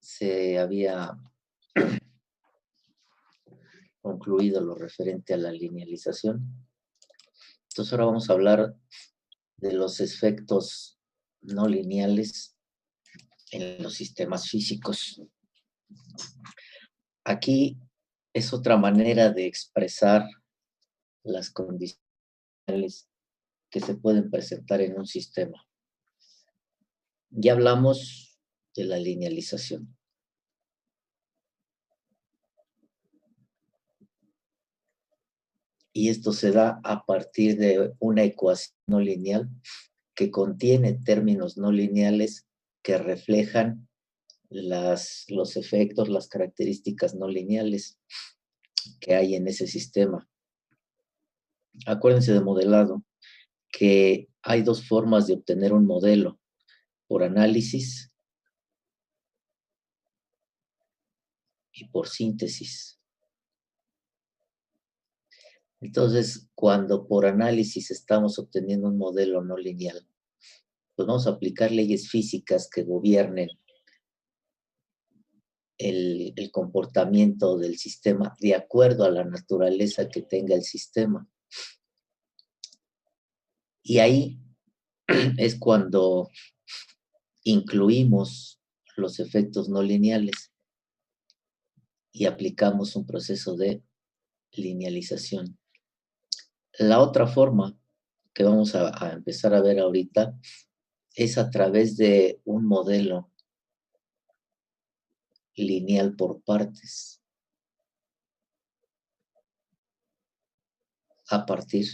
se había concluido lo referente a la linealización. Entonces ahora vamos a hablar de los efectos no lineales en los sistemas físicos. Aquí es otra manera de expresar las condiciones que se pueden presentar en un sistema. Ya hablamos de la linealización. Y esto se da a partir de una ecuación no lineal que contiene términos no lineales que reflejan los efectos, las características no lineales que hay en ese sistema. Acuérdense de modelado, que hay dos formas de obtener un modelo: por análisis y por síntesis. Entonces, cuando por análisis estamos obteniendo un modelo no lineal, pues vamos a aplicar leyes físicas que gobiernen el comportamiento del sistema de acuerdo a la naturaleza que tenga el sistema. Y ahí es cuando incluimos los efectos no lineales y aplicamos un proceso de linealización. La otra forma que vamos a empezar a ver ahorita es a través de un modelo lineal por partes, a partir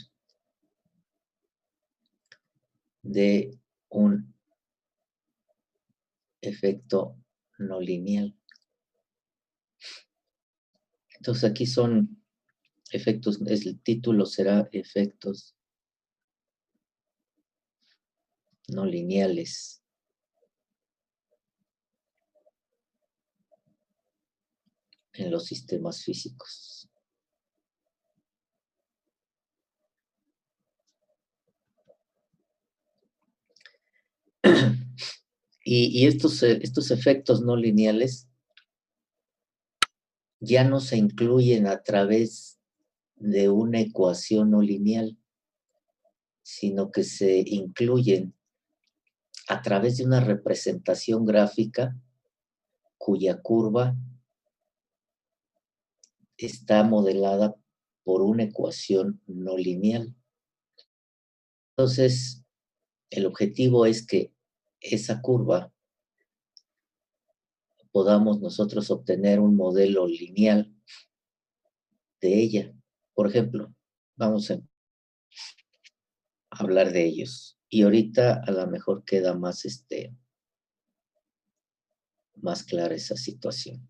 de un efecto no lineal. Entonces aquí son efectos, el título será efectos no lineales en los sistemas físicos. Y estos efectos no lineales ya no se incluyen a través de una ecuación no lineal, sino que se incluyen a través de una representación gráfica cuya curva está modelada por una ecuación no lineal. Entonces, el objetivo es que esa curva podamos nosotros obtener un modelo lineal de ella. Por ejemplo, vamos a hablar de ellos. Y ahorita a lo mejor queda más, más clara esa situación.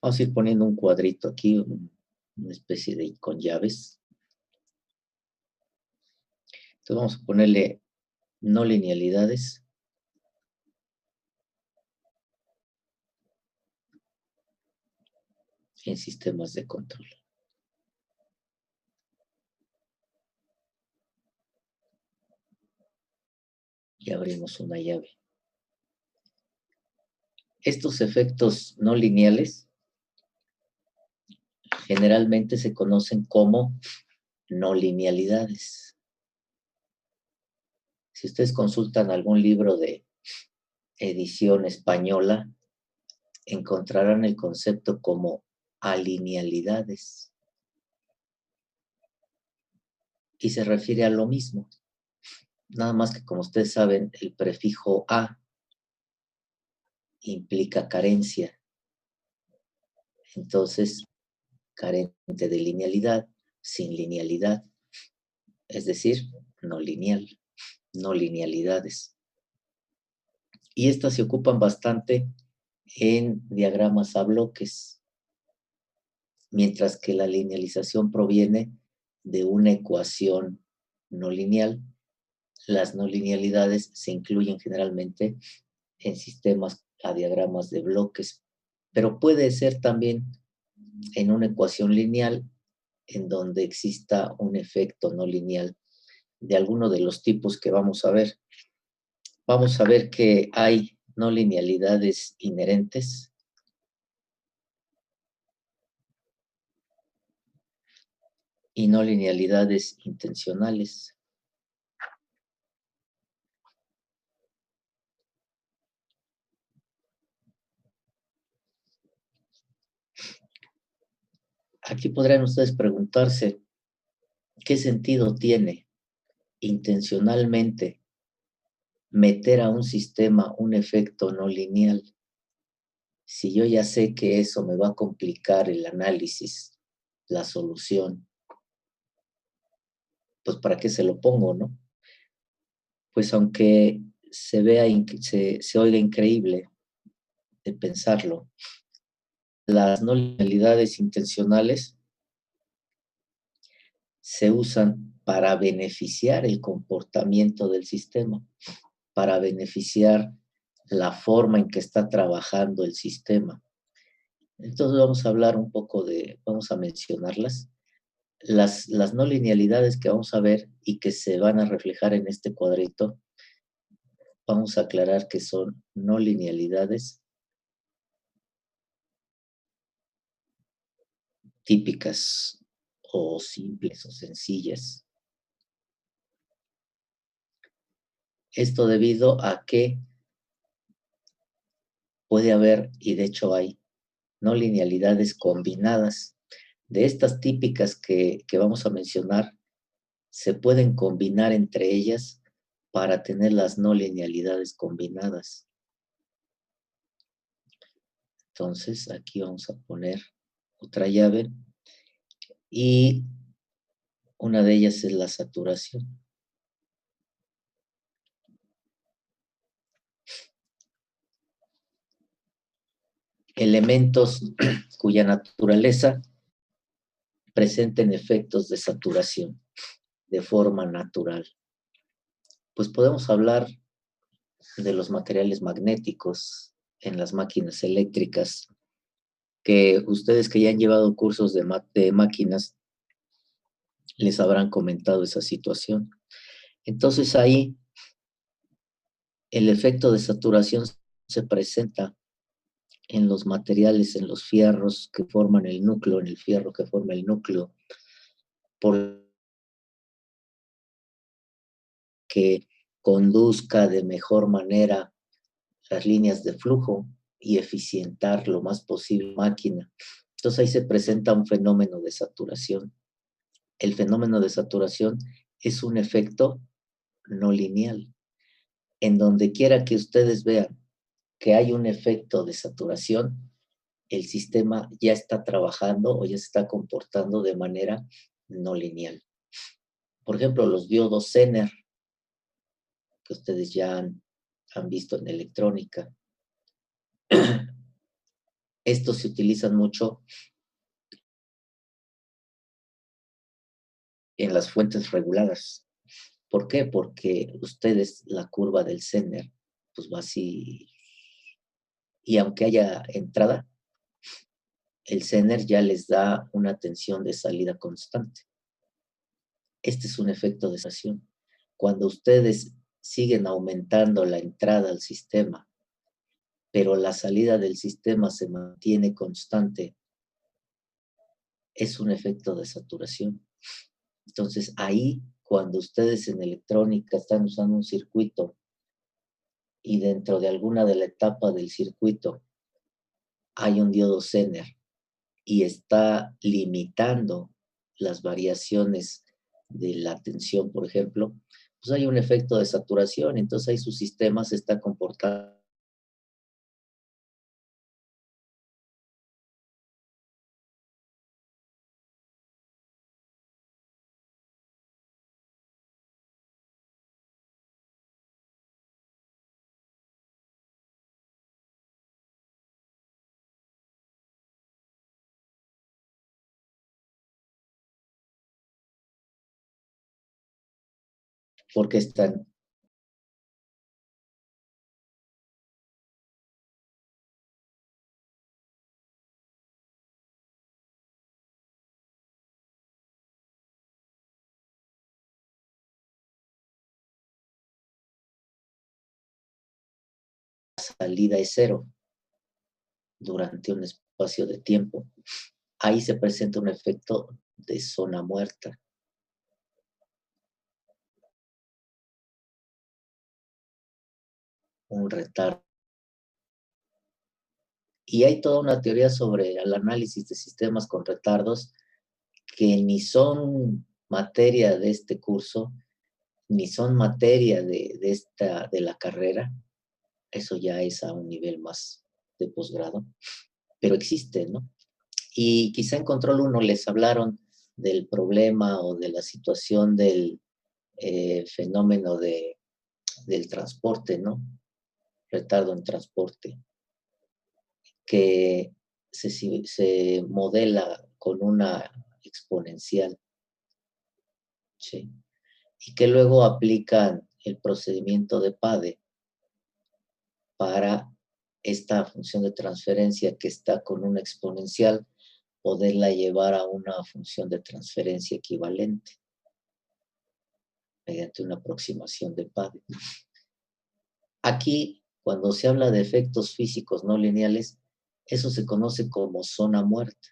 Vamos a ir poniendo un cuadrito aquí, una especie de con llaves. Entonces vamos a ponerle no linealidades. En sistemas de control. Y abrimos una llave. Estos efectos no lineales generalmente se conocen como no linealidades. Si ustedes consultan algún libro de edición española, encontrarán el concepto como alinealidades. Y se refiere a lo mismo. Nada más que, como ustedes saben, el prefijo a implica carencia. Entonces, carente de linealidad, sin linealidad, es decir, no lineal, no linealidades. Y estas se ocupan bastante en diagramas a bloques, mientras que la linealización proviene de una ecuación no lineal. Las no linealidades se incluyen generalmente en sistemas a diagramas de bloques, pero puede ser también en una ecuación lineal en donde exista un efecto no lineal de alguno de los tipos que vamos a ver. vamos a ver que hay no linealidades inherentes y no linealidades intencionales. Aquí podrían ustedes preguntarse, ¿qué sentido tiene intencionalmente meter a un sistema un efecto no lineal? Si yo ya sé que eso me va a complicar el análisis, la solución, pues ¿para qué se lo pongo, no? Pues aunque se oiga increíble de pensarlo, las no linealidades intencionales se usan para beneficiar el comportamiento del sistema, para beneficiar la forma en que está trabajando el sistema. Entonces vamos a hablar un poco vamos a mencionarlas. Las no linealidades que vamos a ver y que se van a reflejar en este cuadrito, vamos a aclarar que son no linealidades típicas o simples o sencillas. Esto debido a que puede haber, y de hecho hay, no linealidades combinadas. De estas típicas que vamos a mencionar, se pueden combinar entre ellas para tener las no linealidades combinadas. Entonces, aquí vamos a poner otra llave y una de ellas es la saturación. Elementos cuya naturaleza presenten efectos de saturación de forma natural. Pues podemos hablar de los materiales magnéticos en las máquinas eléctricas, que ustedes que ya han llevado cursos de máquinas les habrán comentado esa situación. Entonces ahí el efecto de saturación se presenta en los materiales, en los fierros que forman el núcleo, en el fierro que forma el núcleo, porque conduzca de mejor manera las líneas de flujo y eficientar lo más posible la máquina. Entonces ahí se presenta un fenómeno de saturación. El fenómeno de saturación es un efecto no lineal. En donde quiera que ustedes vean que hay un efecto de saturación, el sistema ya está trabajando o ya se está comportando de manera no lineal. Por ejemplo, los diodos Zener, que ustedes ya han visto en electrónica. Estos se utilizan mucho en las fuentes reguladas. ¿Por qué? Porque ustedes, la curva del Zener, pues va así, y aunque haya entrada, el Zener ya les da una tensión de salida constante. Este es un efecto de saturación. Cuando ustedes siguen aumentando la entrada al sistema, pero la salida del sistema se mantiene constante, es un efecto de saturación. Entonces, ahí, cuando ustedes en electrónica están usando un circuito y dentro de alguna de la etapa del circuito hay un diodo Zener y está limitando las variaciones de la tensión, por ejemplo, pues hay un efecto de saturación, entonces ahí su sistema se está comportando porque están salida es cero durante un espacio de tiempo, ahí se presenta un efecto de zona muerta. Un retardo. Y hay toda una teoría sobre el análisis de sistemas con retardos que ni son materia de este curso, ni son materia de la carrera. Eso ya es a un nivel más de posgrado, pero existe, ¿no? Y quizá en Control 1 les hablaron del problema o de la situación del fenómeno del transporte, ¿no? Retardo en transporte, que se modela con una exponencial, ¿sí? Y que luego aplican el procedimiento de PADE para esta función de transferencia que está con una exponencial, poderla llevar a una función de transferencia equivalente mediante una aproximación de PADE. Aquí, cuando se habla de efectos físicos no lineales, eso se conoce como zona muerta,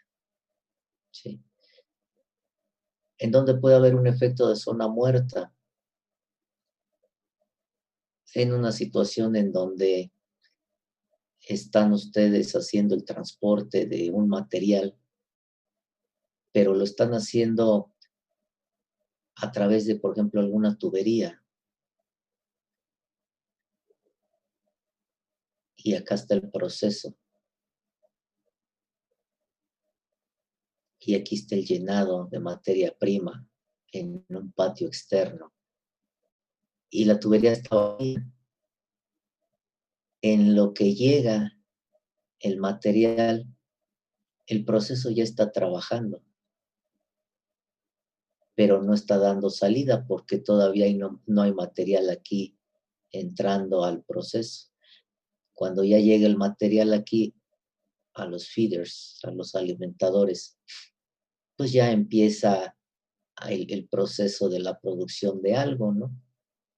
¿sí? ¿En dónde puede haber un efecto de zona muerta? En una situación en donde están ustedes haciendo el transporte de un material, pero lo están haciendo a través de, por ejemplo, alguna tubería. Y acá está el proceso. Y aquí está el llenado de materia prima en un patio externo. Y la tubería está ahí. En lo que llega el material, el proceso ya está trabajando, pero no está dando salida porque todavía no hay material aquí entrando al proceso. Cuando ya llega el material aquí a los feeders, a los alimentadores, pues ya empieza el proceso de la producción de algo, ¿no?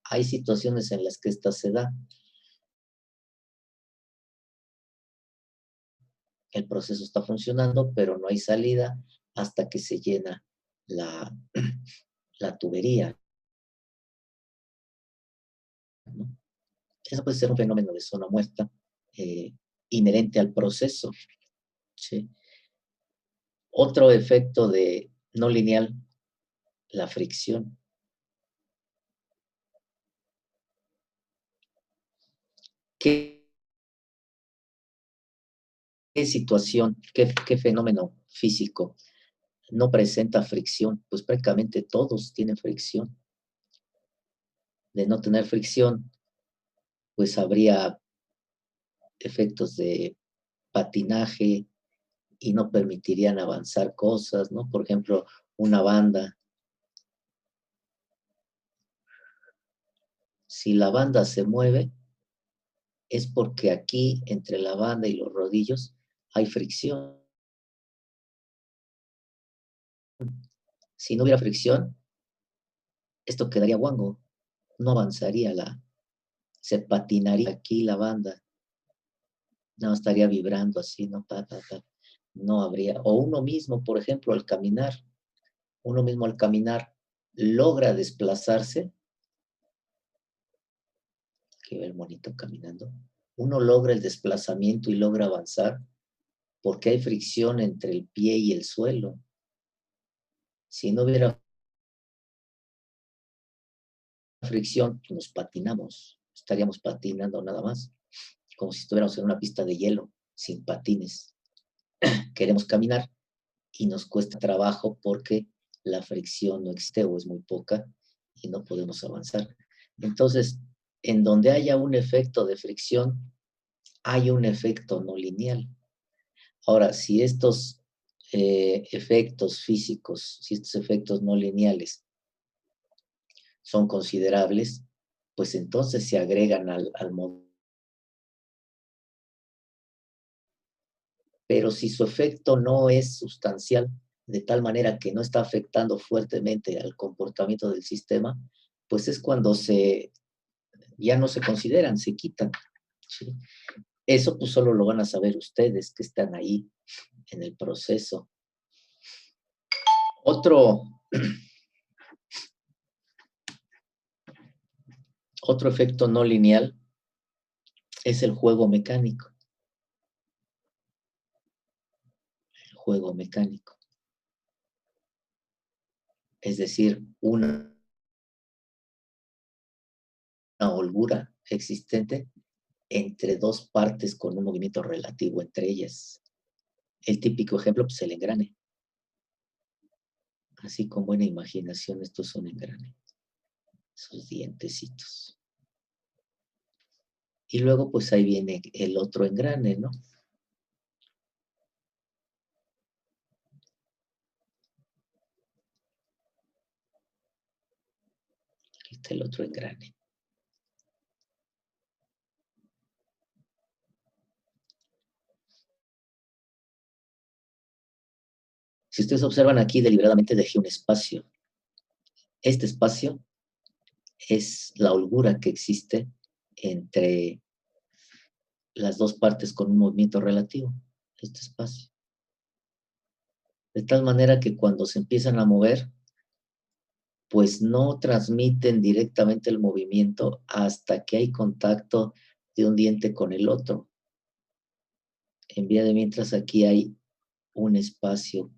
Hay situaciones en las que esta se da. El proceso está funcionando, pero no hay salida hasta que se llena la, la tubería, ¿no? Eso puede ser un fenómeno de zona muerta inherente al proceso, ¿sí? Otro efecto de no lineal, la fricción. ¿Qué situación, qué fenómeno físico no presenta fricción? Pues prácticamente todos tienen fricción. De no tener fricción, pues habría efectos de patinaje y no permitirían avanzar cosas, ¿no? Por ejemplo, una banda. Si la banda se mueve, es porque aquí, entre la banda y los rodillos, hay fricción. Si no hubiera fricción, esto quedaría guango, no avanzaría se patinaría aquí la banda, no estaría vibrando así, no, no habría, o uno mismo, por ejemplo, uno mismo al caminar logra desplazarse, que ve el monito caminando, uno logra el desplazamiento y logra avanzar porque hay fricción entre el pie y el suelo. Si no hubiera fricción, nos patinamos, estaríamos patinando nada más, como si estuviéramos en una pista de hielo, sin patines. Queremos caminar y nos cuesta trabajo porque la fricción no existe o es muy poca y no podemos avanzar. Entonces, en donde haya un efecto de fricción, hay un efecto no lineal. Ahora, si estos efectos físicos, si estos efectos no lineales son considerables, pues entonces se agregan al modelo. Pero si su efecto no es sustancial, de tal manera que no está afectando fuertemente al comportamiento del sistema, pues es cuando ya no se consideran, se quitan. ¿sí? Eso pues solo lo van a saber ustedes que están ahí en el proceso. Otro efecto no lineal es el juego mecánico. El juego mecánico. Es decir, una holgura existente entre dos partes con un movimiento relativo entre ellas. El típico ejemplo, pues el engrane. Así con buena imaginación, estos son engranes. Sus dientecitos. Y luego, pues ahí viene el otro engrane, ¿no? Aquí está el otro engrane. Si ustedes observan aquí, deliberadamente dejé un espacio. Este espacio es la holgura que existe entre las dos partes con un movimiento relativo. Este espacio. De tal manera que cuando se empiezan a mover, pues no transmiten directamente el movimiento hasta que hay contacto de un diente con el otro. En vía de mientras aquí hay un espacio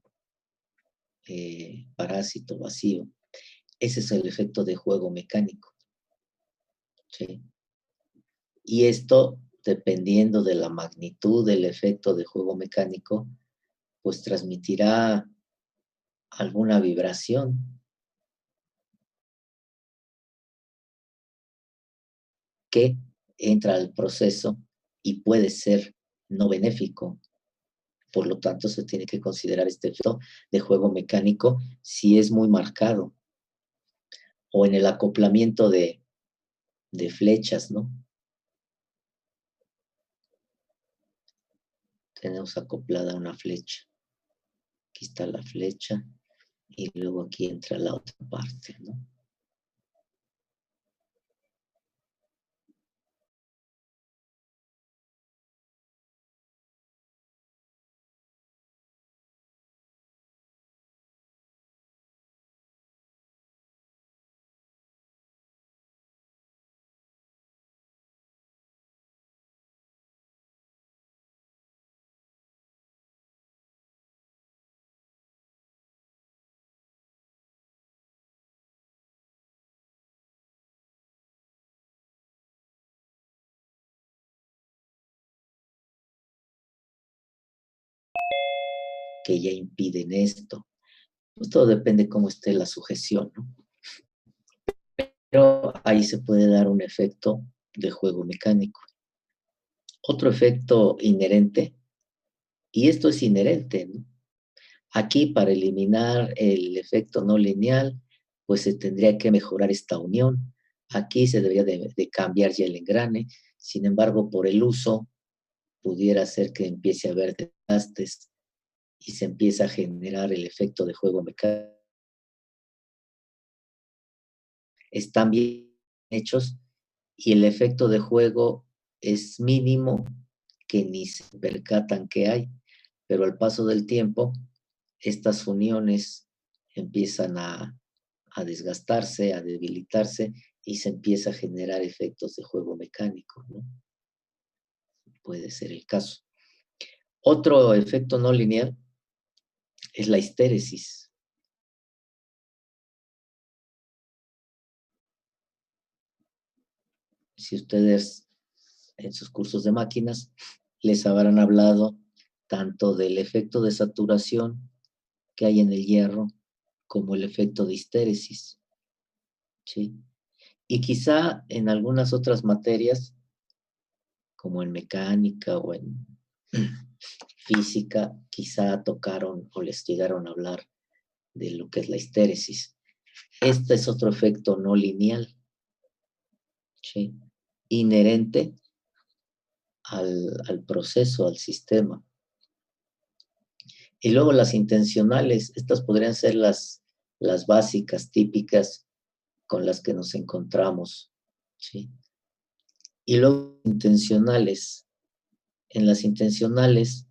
parásito vacío. Ese es el efecto de juego mecánico. ¿Sí? Y esto, dependiendo de la magnitud del efecto de juego mecánico, pues transmitirá alguna vibración que entra al proceso y puede ser no benéfico. Por lo tanto, se tiene que considerar este efecto de juego mecánico si es muy marcado. O en el acoplamiento de flechas, ¿no? Tenemos acoplada una flecha. Aquí está la flecha y luego aquí entra la otra parte, ¿no? Que ya impiden esto. Pues todo depende cómo esté la sujeción, ¿no? Pero ahí se puede dar un efecto de juego mecánico. Otro efecto inherente, y esto es inherente, ¿no? Aquí, para eliminar el efecto no lineal, pues se tendría que mejorar esta unión. Aquí se debería de cambiar ya el engrane. Sin embargo, por el uso, pudiera ser que empiece a haber desgastes y se empieza a generar el efecto de juego mecánico. Están bien hechos y el efecto de juego es mínimo, que ni se percatan que hay, pero al paso del tiempo, estas uniones empiezan a desgastarse, a debilitarse y se empieza a generar efectos de juego mecánico, ¿no? Puede ser el caso. Otro efecto no lineal es la histéresis. Si ustedes en sus cursos de máquinas les habrán hablado tanto del efecto de saturación que hay en el hierro como el efecto de histéresis, ¿sí? Y quizá en algunas otras materias, como en mecánica o en física, quizá tocaron o les llegaron a hablar de lo que es la histéresis. Este es otro efecto no lineal, ¿sí? Inherente al proceso, al sistema. Y luego las intencionales, estas podrían ser las básicas, típicas, con las que nos encontramos, ¿sí? Y luego intencionales. En las intencionales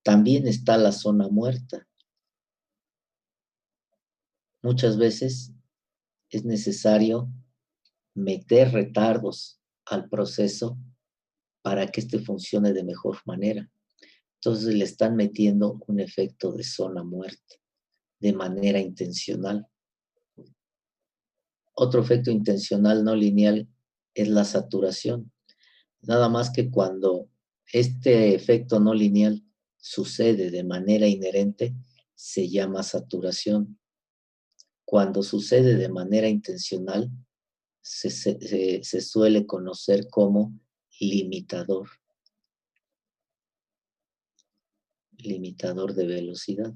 también está la zona muerta. Muchas veces es necesario meter retardos al proceso para que este funcione de mejor manera. Entonces le están metiendo un efecto de zona muerta de manera intencional. Otro efecto intencional no lineal es la saturación. Nada más que cuando este efecto no lineal sucede de manera inherente, se llama saturación. Cuando sucede de manera intencional, se suele conocer como limitador, limitador de velocidad.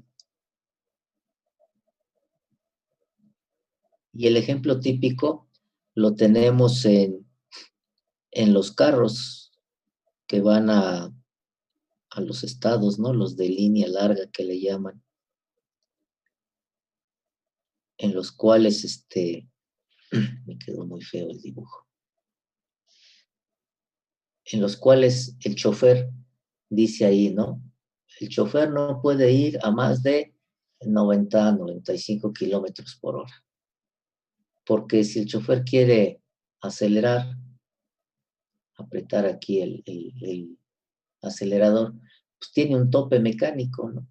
Y el ejemplo típico lo tenemos en los carros que van a los estados, ¿no? Los de línea larga que le llaman, en los cuales, me quedó muy feo el dibujo, en los cuales el chofer dice ahí, ¿no? El chofer no puede ir a más de 90, 95 kilómetros por hora. Porque si el chofer quiere acelerar, apretar aquí el acelerador, pues tiene un tope mecánico, ¿no?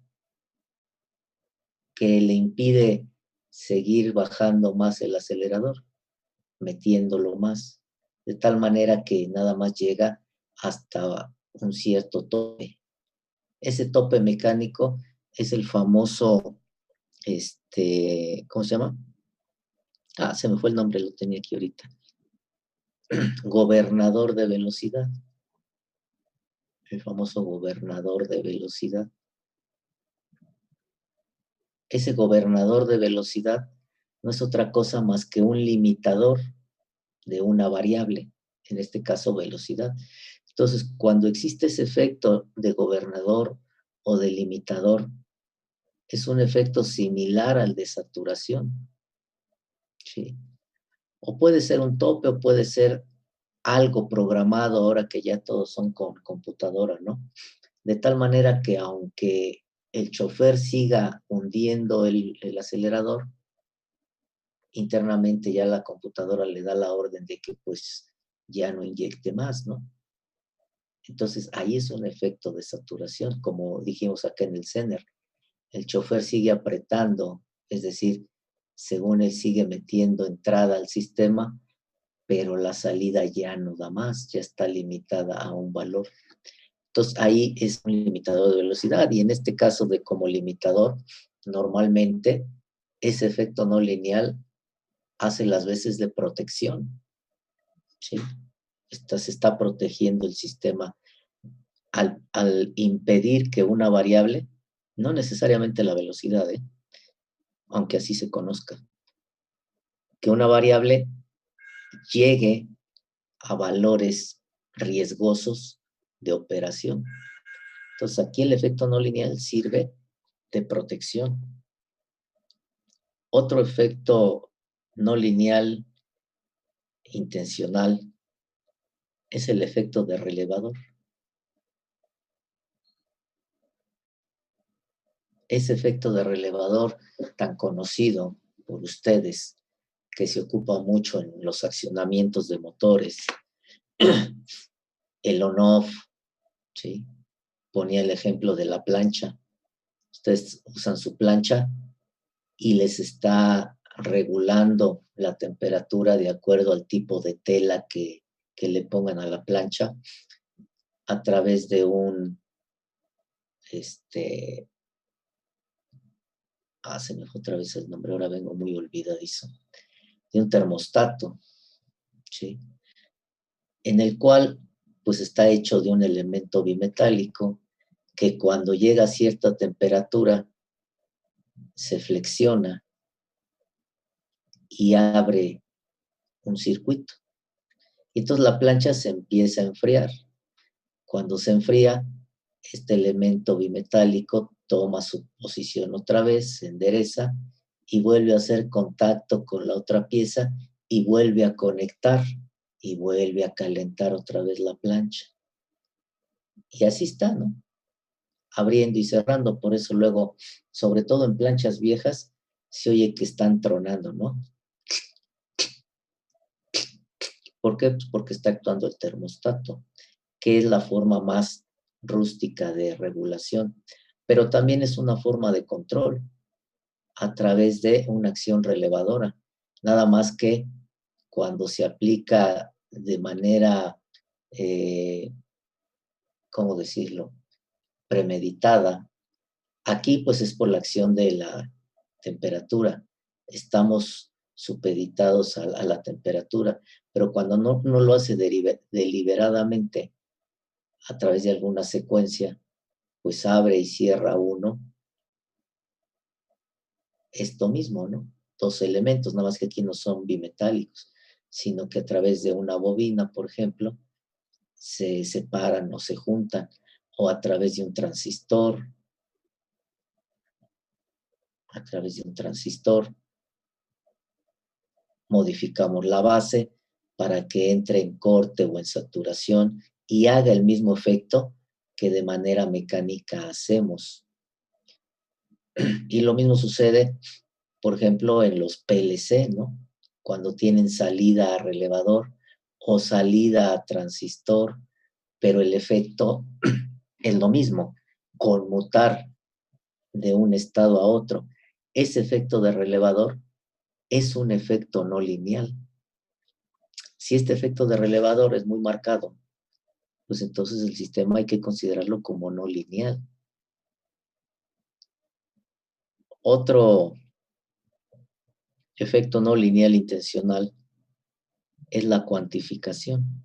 Que le impide seguir bajando más el acelerador, metiéndolo más, de tal manera que nada más llega hasta un cierto tope. Ese tope mecánico es el famoso, ¿cómo se llama? Se me fue el nombre, lo tenía aquí ahorita. Gobernador de velocidad. El famoso gobernador de velocidad. Ese gobernador de velocidad no es otra cosa más que un limitador de una variable, en este caso velocidad. Entonces, cuando existe ese efecto de gobernador o de limitador, es un efecto similar al de saturación, ¿sí? O puede ser un tope o puede ser algo programado ahora que ya todos son con computadora, ¿no? De tal manera que aunque el chofer siga hundiendo el acelerador, internamente ya la computadora le da la orden de que pues ya no inyecte más, ¿no? Entonces ahí es un efecto de saturación, como dijimos acá en el Zener. El chofer sigue apretando, es decir, según él sigue metiendo entrada al sistema, pero la salida ya no da más, ya está limitada a un valor. Entonces ahí es un limitador de velocidad y en este caso de como limitador, normalmente ese efecto no lineal hace las veces de protección, ¿sí? Se está protegiendo el sistema al impedir que una variable, no necesariamente la velocidad, aunque así se conozca, que una variable llegue a valores riesgosos de operación. Entonces aquí el efecto no lineal sirve de protección. Otro efecto no lineal intencional es el efecto de relevador. Ese efecto de relevador tan conocido por ustedes, que se ocupa mucho en los accionamientos de motores, el on-off, ¿sí? Ponía el ejemplo de la plancha. Ustedes usan su plancha y les está regulando la temperatura de acuerdo al tipo de tela que le pongan a la plancha a través de un, se me fue otra vez el nombre, ahora vengo muy olvidadizo, de un termostato, ¿sí? En el cual pues está hecho de un elemento bimetálico que cuando llega a cierta temperatura se flexiona y abre un circuito. Y entonces la plancha se empieza a enfriar. Cuando se enfría, este elemento bimetálico toma su posición otra vez, se endereza y vuelve a hacer contacto con la otra pieza y vuelve a conectar y vuelve a calentar otra vez la plancha. Y así está, ¿no? Abriendo y cerrando, por eso luego, sobre todo en planchas viejas, se oye que están tronando, ¿no? ¿Por qué? Pues porque está actuando el termostato, que es la forma más rústica de regulación, pero también es una forma de control a través de una acción relevadora, nada más que cuando se aplica de manera, ¿cómo decirlo?, premeditada. Aquí pues es por la acción de la temperatura. Estamos supeditados a la temperatura, pero cuando no lo hace deliberadamente a través de alguna secuencia, pues abre y cierra uno, esto mismo, ¿no? Dos elementos, nada más que aquí no son bimetálicos, sino que a través de una bobina, por ejemplo, se separan o se juntan, o a través de un transistor, a través de un transistor, modificamos la base para que entre en corte o en saturación y haga el mismo efecto que de manera mecánica hacemos. Y lo mismo sucede, por ejemplo, en los PLC, ¿no? Cuando tienen salida a relevador o salida a transistor, pero el efecto es lo mismo, conmutar de un estado a otro. Ese efecto de relevador es un efecto no lineal. Si este efecto de relevador es muy marcado, pues entonces el sistema hay que considerarlo como no lineal. Otro efecto no lineal intencional es la cuantificación.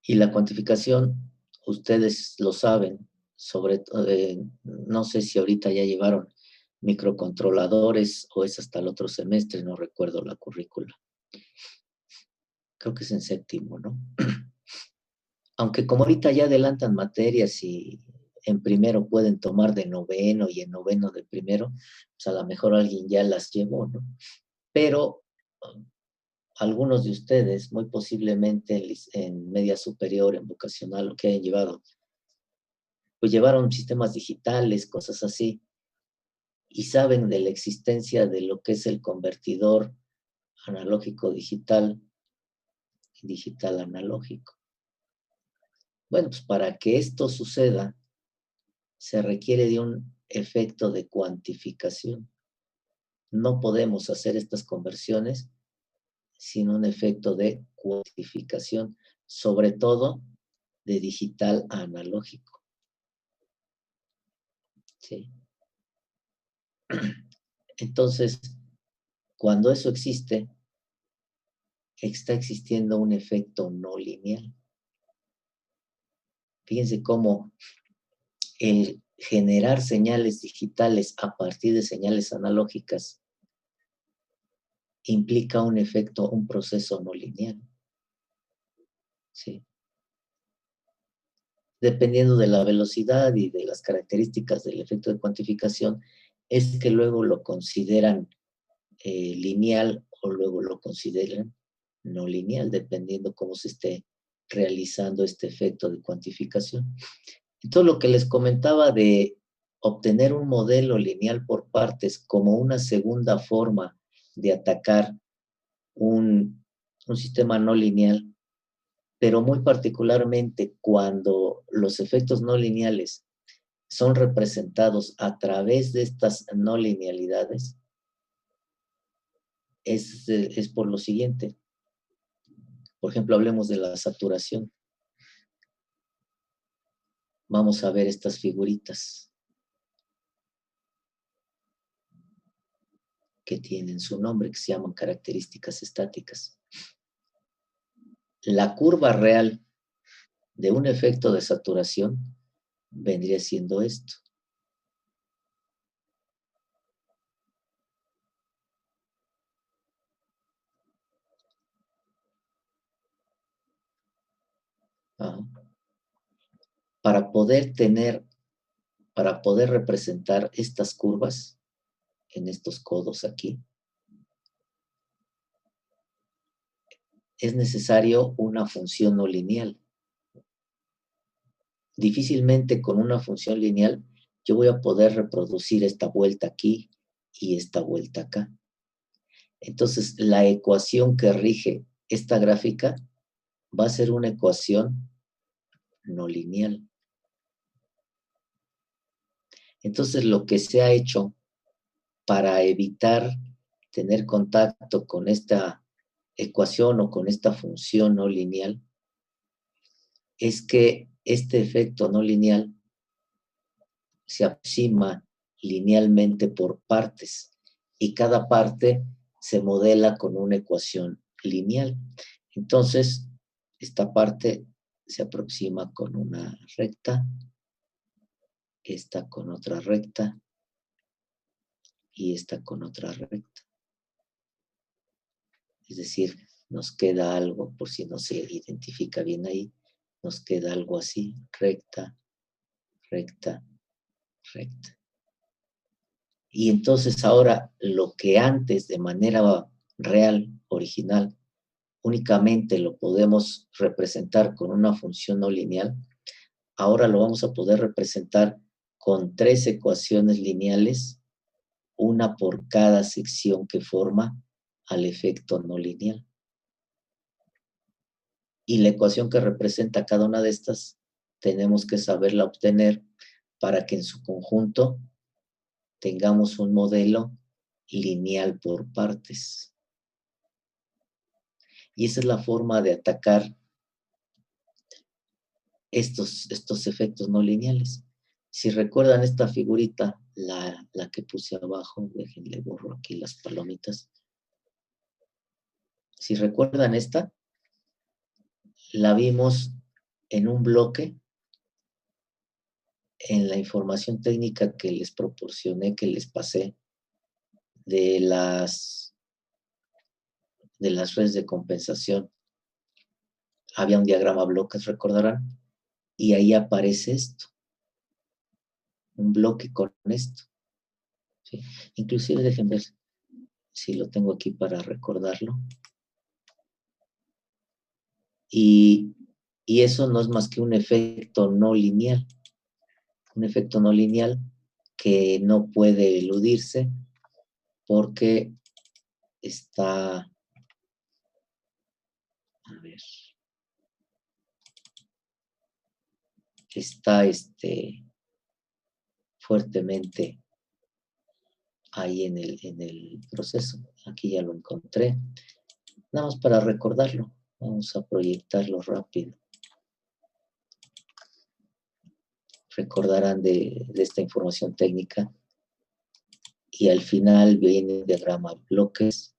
Y la cuantificación, ustedes lo saben, sobre todo, no sé si ahorita ya llevaron microcontroladores o es hasta el otro semestre, no recuerdo la currícula. Creo que es en séptimo, ¿no? Aunque como ahorita ya adelantan materias y en primero pueden tomar de noveno y en noveno de primero, pues a lo mejor alguien ya las llevó, ¿no? Pero algunos de ustedes, muy posiblemente en media superior, en vocacional, lo que hayan llevado, pues llevaron sistemas digitales, cosas así, y saben de la existencia de lo que es el convertidor analógico digital y digital analógico. Bueno, pues para que esto suceda, se requiere de un efecto de cuantificación. No podemos hacer estas conversiones sin un efecto de cuantificación, sobre todo de digital a analógico. ¿Sí? Entonces, cuando eso existe, está existiendo un efecto no lineal. Fíjense cómo el generar señales digitales a partir de señales analógicas implica un efecto, un proceso no lineal. ¿Sí? Dependiendo de la velocidad y de las características del efecto de cuantificación, es que luego lo consideran lineal o luego lo consideran no lineal, dependiendo cómo se esté realizando este efecto de cuantificación. Entonces, lo que les comentaba de obtener un modelo lineal por partes como una segunda forma de atacar un sistema no lineal, pero muy particularmente cuando los efectos no lineales son representados a través de estas no linealidades, es por lo siguiente. Por ejemplo, hablemos de la saturación. Vamos a ver estas figuritas que tienen su nombre, que se llaman características estáticas. La curva real de un efecto de saturación vendría siendo esto. Ah, para poder representar estas curvas, en estos codos aquí, es necesario una función no lineal. Difícilmente con una función lineal yo voy a poder reproducir esta vuelta aquí y esta vuelta acá. Entonces, la ecuación que rige esta gráfica va a ser una ecuación no lineal. Entonces, lo que se ha hecho para evitar tener contacto con esta ecuación o con esta función no lineal es que este efecto no lineal se aproxima linealmente por partes y cada parte se modela con una ecuación lineal. Entonces, esta parte se aproxima con una recta, esta con otra recta y esta con otra recta. Es decir, nos queda algo, por si no se identifica bien ahí, nos queda algo así, recta, recta, recta. Y entonces ahora lo que antes de manera real, original, únicamente lo podemos representar con una función no lineal, ahora lo vamos a poder representar con 3 ecuaciones lineales, una por cada sección que forma al efecto no lineal. Y la ecuación que representa cada una de estas tenemos que saberla obtener para que en su conjunto tengamos un modelo lineal por partes. Y esa es la forma de atacar estos efectos no lineales. Si recuerdan esta figurita, la que puse abajo, déjenle borro aquí las palomitas. Si recuerdan esta, la vimos en un bloque en la información técnica que les proporcioné, que les pasé, de las redes de compensación. Había un diagrama bloques, recordarán, y ahí aparece esto, un bloque con esto. ¿Sí? Inclusive, déjenme ver si lo tengo aquí para recordarlo. Y eso no es más que un efecto no lineal. Un efecto no lineal que no puede eludirse porque está, a ver, está fuertemente ahí en el proceso. Aquí ya lo encontré. Nada más para recordarlo. Vamos a proyectarlo rápido. Recordarán de esta información técnica. Y al final viene el diagrama bloques.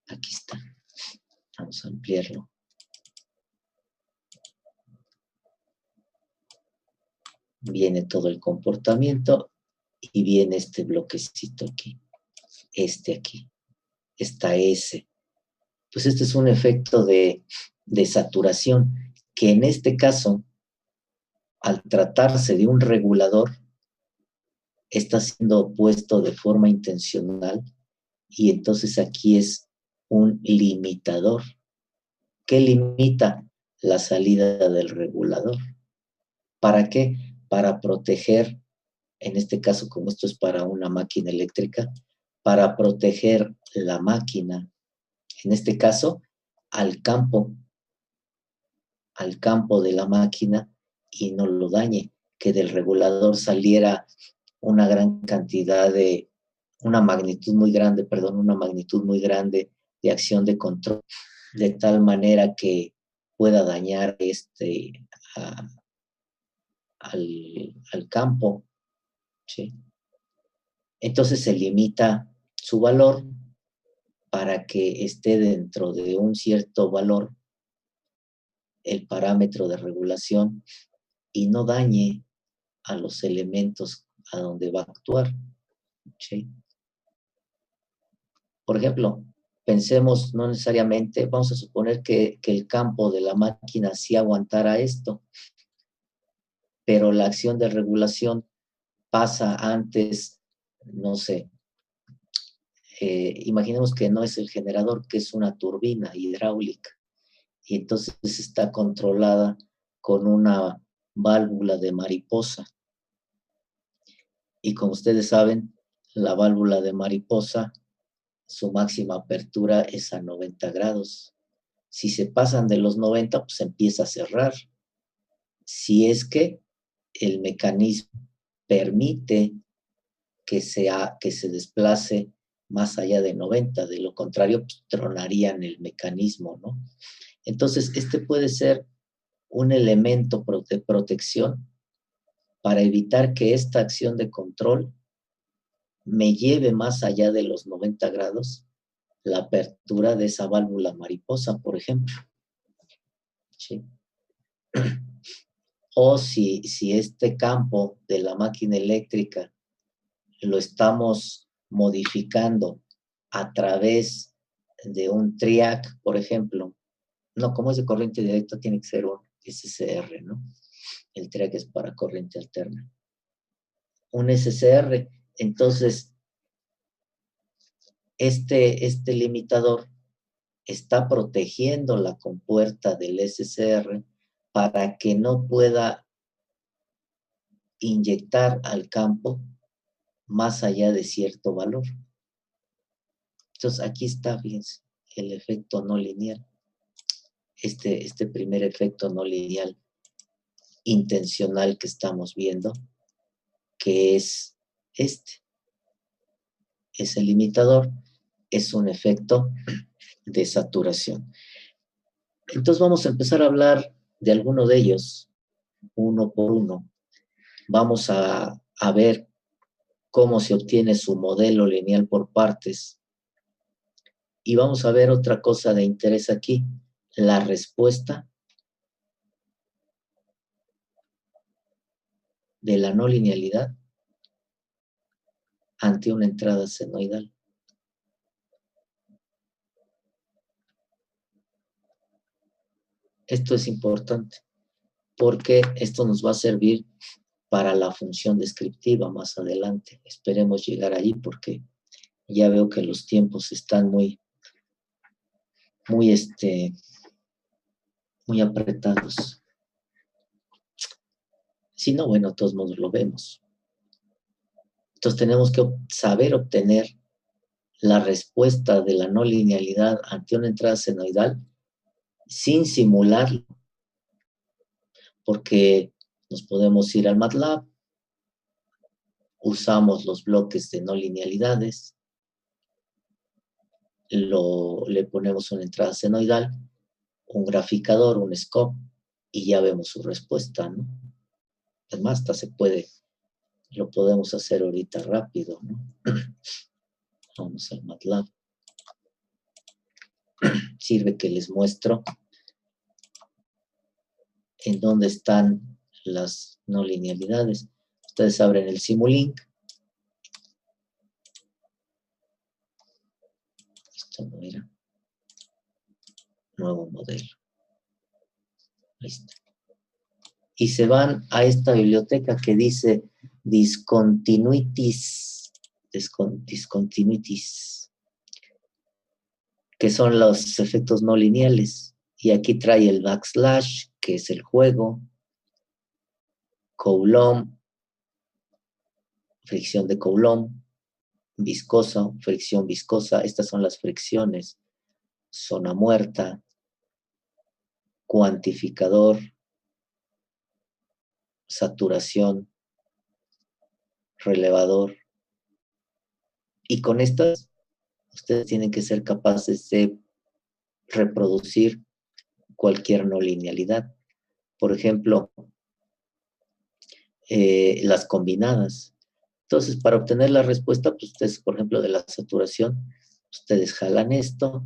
Aquí está. Vamos a ampliarlo. Viene todo el comportamiento y viene este bloquecito aquí. Aquí. Esta S. Pues este es un efecto de saturación que en este caso, al tratarse de un regulador, está siendo puesto de forma intencional y entonces aquí es un limitador. ¿Qué limita? La salida del regulador. ¿Para qué? Para proteger, en este caso, como esto es para una máquina eléctrica, para proteger la máquina, en este caso, al campo de la máquina y no lo dañe, que del regulador saliera una gran cantidad de, una magnitud muy grande de acción de control, de tal manera que pueda dañar al campo, ¿sí? Entonces se limita su valor para que esté dentro de un cierto valor el parámetro de regulación y no dañe a los elementos a donde va a actuar, ¿sí? Por ejemplo, pensemos no necesariamente, vamos a suponer que el campo de la máquina sí aguantara esto, pero la acción de regulación pasa antes, no sé, imaginemos que no es el generador, que es una turbina hidráulica, y entonces está controlada con una válvula de mariposa. Y como ustedes saben, la válvula de mariposa, su máxima apertura es a 90 grados. Si se pasan de los 90, pues empieza a cerrar. Si es que el mecanismo permite que se desplace más allá de 90, de lo contrario, pues, tronarían el mecanismo, ¿no? Entonces, este puede ser un elemento de protección para evitar que esta acción de control me lleve más allá de los 90 grados la apertura de esa válvula mariposa, por ejemplo. ¿Sí? O si este campo de la máquina eléctrica lo estamos modificando a través de un triac, por ejemplo. No, como es de corriente directa, tiene que ser un SCR, ¿no? El triac es para corriente alterna. Un SCR, entonces, este limitador está protegiendo la compuerta del SCR para que no pueda inyectar al campo más allá de cierto valor. Entonces, aquí está, fíjense, el efecto no lineal. Este primer efecto no lineal intencional que estamos viendo, que es ese limitador, es un efecto de saturación. Entonces vamos a empezar a hablar de alguno de ellos, uno por uno. Vamos a ver cómo se obtiene su modelo lineal por partes. Y vamos a ver otra cosa de interés aquí, la respuesta de la no linealidad ante una entrada senoidal. Esto es importante porque esto nos va a servir para la función descriptiva más adelante. Esperemos llegar allí porque ya veo que los tiempos están muy apretados. Si no, bueno, de todos modos lo vemos. Entonces tenemos que saber obtener la respuesta de la no linealidad ante una entrada senoidal sin simularlo, porque nos podemos ir al MATLAB, usamos los bloques de no linealidades, le ponemos una entrada senoidal, un graficador, un scope, y ya vemos su respuesta, ¿no? Además, hasta lo podemos hacer ahorita rápido, ¿no? Vamos al MATLAB. Sirve que les muestro en dónde están las no linealidades. Ustedes abren el Simulink. Esto no era. Nuevo modelo. Ahí está. Y se van a esta biblioteca que dice discontinuities, que son los efectos no lineales. Y aquí trae el backslash, que es el juego, Coulomb, fricción de Coulomb, viscosa, fricción viscosa. Estas son las fricciones. Zona muerta, cuantificador, saturación, relevador. Y con estas, ustedes tienen que ser capaces de reproducir cualquier no linealidad. Por ejemplo, las combinadas. Entonces, para obtener la respuesta, pues ustedes, por ejemplo, de la saturación, ustedes jalan esto,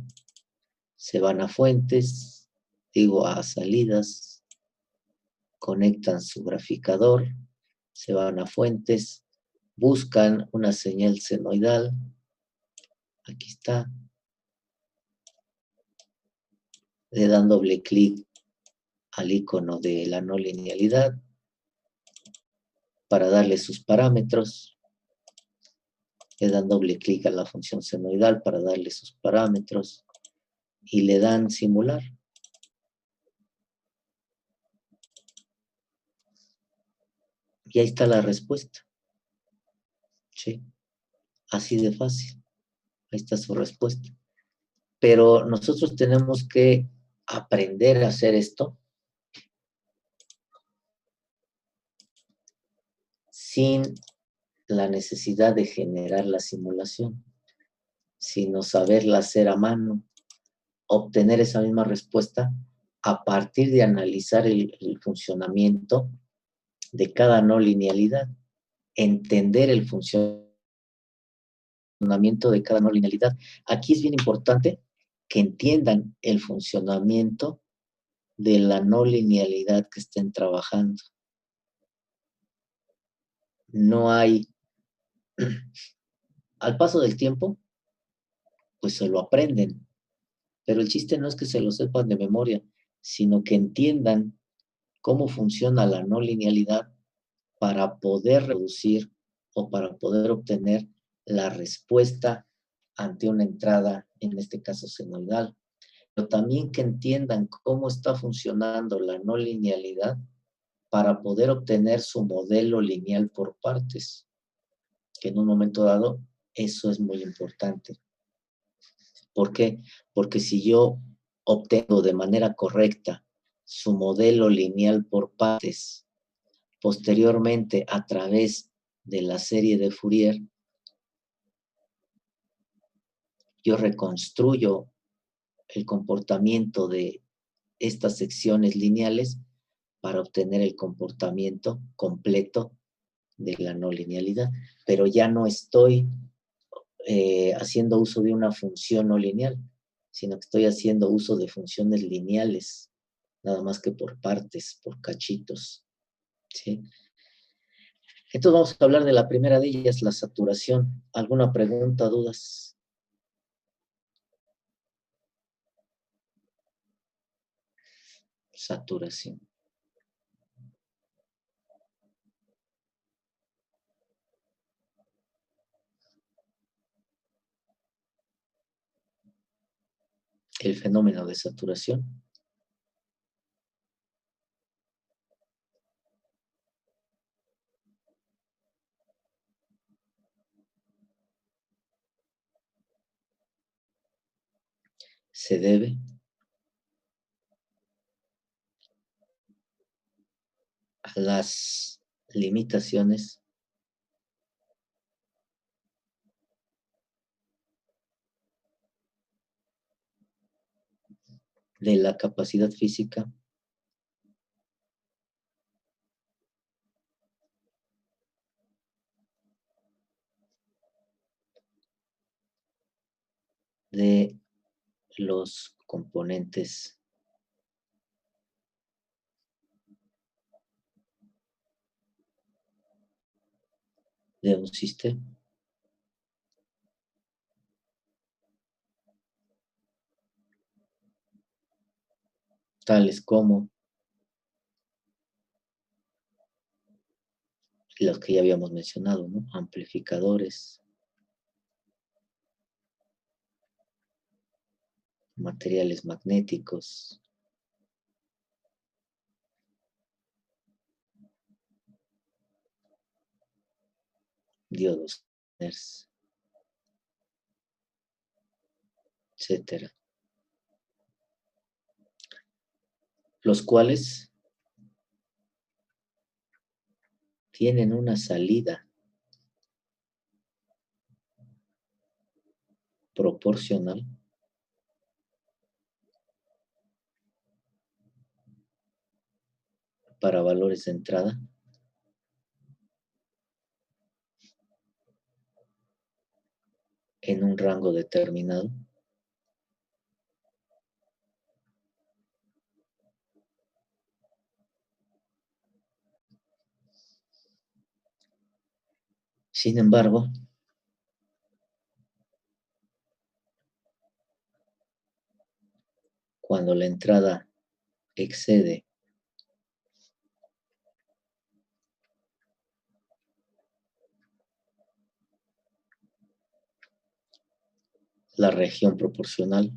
se van a fuentes, a salidas, conectan su graficador, se van a fuentes, buscan una señal senoidal, aquí está, le dan doble clic al icono de la no linealidad, para darle sus parámetros. Le dan doble clic a la función senoidal para darle sus parámetros y le dan simular. Y ahí está la respuesta. ¿Sí? Así de fácil. Ahí está su respuesta. Pero nosotros tenemos que aprender a hacer esto sin la necesidad de generar la simulación, sino saberla hacer a mano, obtener esa misma respuesta a partir de analizar el funcionamiento de cada no linealidad, entender el funcionamiento de cada no linealidad. Aquí es bien importante que entiendan el funcionamiento de la no linealidad que estén trabajando. No hay, al paso del tiempo, pues se lo aprenden, pero el chiste no es que se lo sepan de memoria, sino que entiendan cómo funciona la no linealidad para poder reducir o para poder obtener la respuesta ante una entrada, en este caso senoidal. Pero también que entiendan cómo está funcionando la no linealidad para poder obtener su modelo lineal por partes, que en un momento dado eso es muy importante. ¿Por qué? Porque si yo obtengo de manera correcta su modelo lineal por partes, posteriormente a través de la serie de Fourier, yo reconstruyo el comportamiento de estas secciones lineales para obtener el comportamiento completo de la no linealidad, pero ya no estoy haciendo uso de una función no lineal, sino que estoy haciendo uso de funciones lineales, nada más que por partes, por cachitos, ¿sí? Entonces vamos a hablar de la primera de ellas, la saturación. ¿Alguna pregunta, dudas? Saturación. El fenómeno de saturación se debe a las limitaciones de la capacidad física de los componentes de un sistema, tales como los que ya habíamos mencionado, ¿no? Amplificadores, materiales magnéticos, diodos, etcétera, los cuales tienen una salida proporcional para valores de entrada en un rango determinado. Sin embargo, cuando la entrada excede la región proporcional.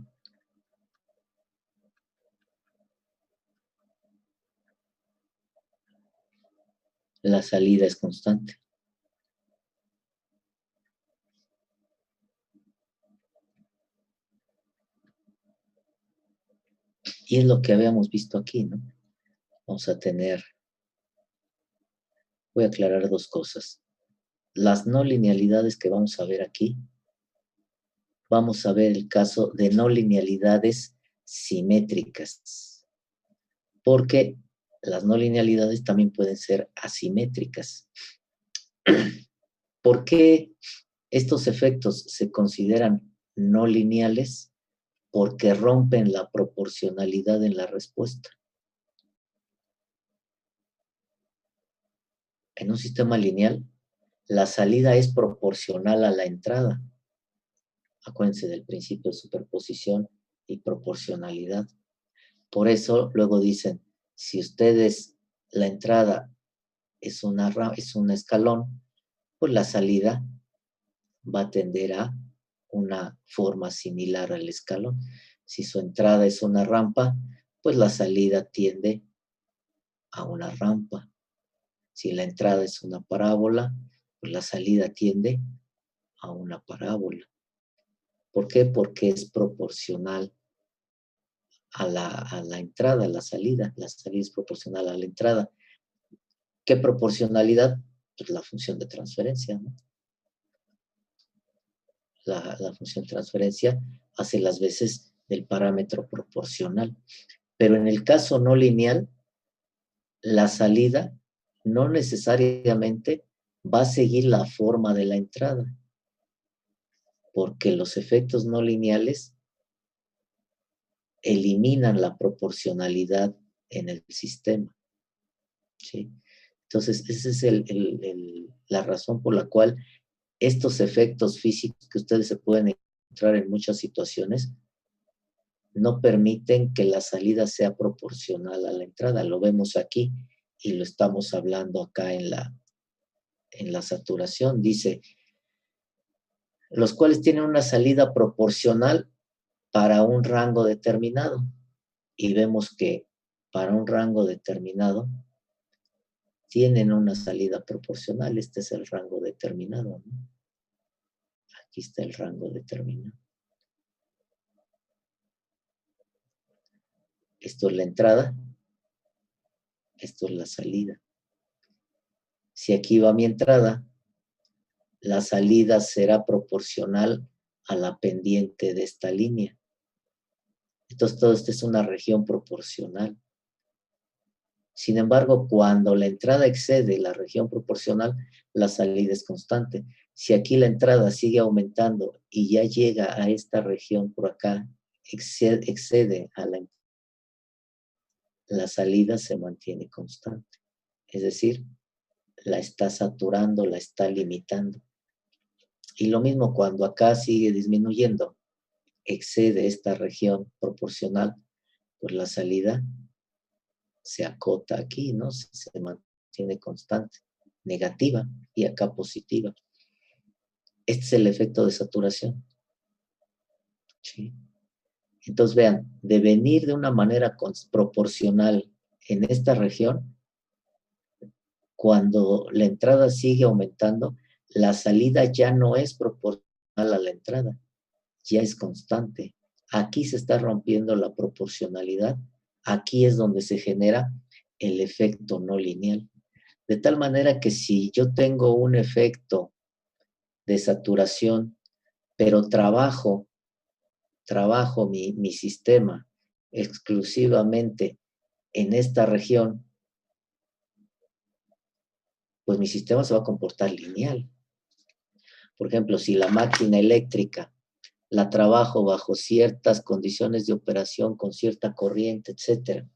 La salida es constante. Y es lo que habíamos visto aquí, ¿no? Vamos a tener, voy a aclarar dos cosas. Las no linealidades que vamos a ver aquí, vamos a ver el caso de no linealidades simétricas, porque las no linealidades también pueden ser asimétricas. ¿Por qué estos efectos se consideran no lineales? Porque rompen la proporcionalidad en la respuesta. En un sistema lineal, la salida es proporcional a la entrada. Acuérdense del principio de superposición y proporcionalidad. Por eso luego dicen, si ustedes, la entrada es un escalón, pues la salida va a tender a una forma similar al escalón. Si su entrada es una rampa, pues la salida tiende a una rampa. Si la entrada es una parábola, pues la salida tiende a una parábola. ¿Por qué? Porque es proporcional a la entrada, a la salida. La salida es proporcional a la entrada. ¿Qué proporcionalidad? Pues la función de transferencia, ¿no? La función de transferencia hace las veces del parámetro proporcional. Pero en el caso no lineal, la salida no necesariamente va a seguir la forma de la entrada, porque los efectos no lineales eliminan la proporcionalidad en el sistema, ¿sí? Entonces, esa es la razón por la cual estos efectos físicos que ustedes se pueden encontrar en muchas situaciones no permiten que la salida sea proporcional a la entrada. Lo vemos aquí y lo estamos hablando acá en la saturación. Dice, los cuales tienen una salida proporcional para un rango determinado. Y vemos que para un rango determinado tienen una salida proporcional. Este es el rango determinado, ¿no? Aquí está el rango determinado. Esto es la entrada, esto es la salida. Si aquí va mi entrada, la salida será proporcional a la pendiente de esta línea. Entonces, todo esto es una región proporcional. Sin embargo, cuando la entrada excede la región proporcional, la salida es constante. Si aquí la entrada sigue aumentando y ya llega a esta región por acá, excede a la salida se mantiene constante. Es decir, la está saturando, la está limitando. Y lo mismo cuando acá sigue disminuyendo, excede esta región proporcional, pues la salida se acota aquí, ¿no? Se mantiene constante, negativa y acá positiva. Este es el efecto de saturación, ¿sí? Entonces vean, de venir de una manera proporcional en esta región, cuando la entrada sigue aumentando, la salida ya no es proporcional a la entrada, ya es constante. Aquí se está rompiendo la proporcionalidad, aquí es donde se genera el efecto no lineal. De tal manera que si yo tengo un efecto de saturación, pero trabajo mi sistema exclusivamente en esta región, pues mi sistema se va a comportar lineal. Por ejemplo, si la máquina eléctrica la trabajo bajo ciertas condiciones de operación, con cierta corriente, etcétera,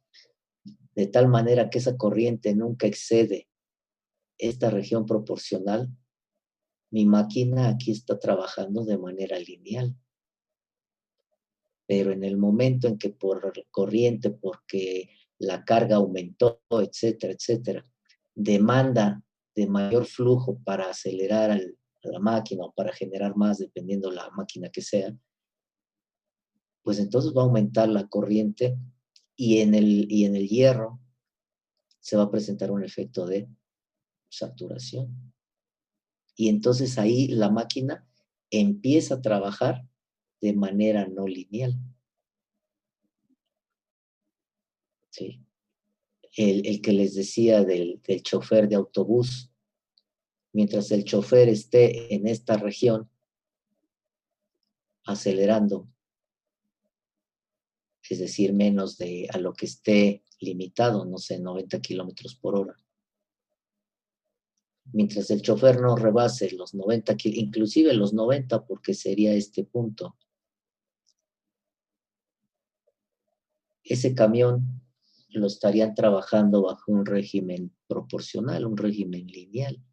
de tal manera que esa corriente nunca excede esta región proporcional, mi máquina aquí está trabajando de manera lineal. Pero en el momento en que por corriente, porque la carga aumentó, etcétera, etcétera, demanda de mayor flujo para acelerar a la máquina o para generar más, dependiendo la máquina que sea, pues entonces va a aumentar la corriente y en el hierro se va a presentar un efecto de saturación. Y entonces ahí la máquina empieza a trabajar de manera no lineal. ¿Sí? El que les decía del chofer de autobús, mientras el chofer esté en esta región acelerando, es decir, menos de a lo que esté limitado, no sé, 90 kilómetros por hora. Mientras el chofer no rebase los 90, inclusive los 90, porque sería este punto, ese camión lo estarían trabajando bajo un régimen proporcional, un régimen lineal.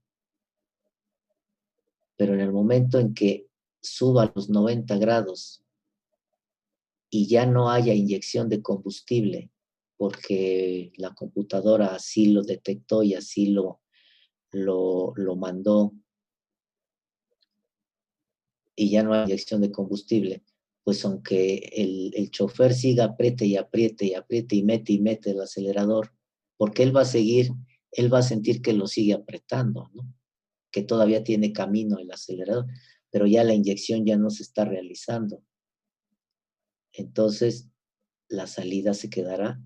Pero en el momento en que suba a los 90 grados y ya no haya inyección de combustible, porque la computadora así lo detectó y así lo mandó, y ya no hay inyección de combustible, pues aunque el chofer siga apriete y apriete y apriete y mete el acelerador, porque él va a sentir que lo sigue apretando, ¿no? Que todavía tiene camino el acelerador, pero ya la inyección ya no se está realizando. Entonces, la salida se quedará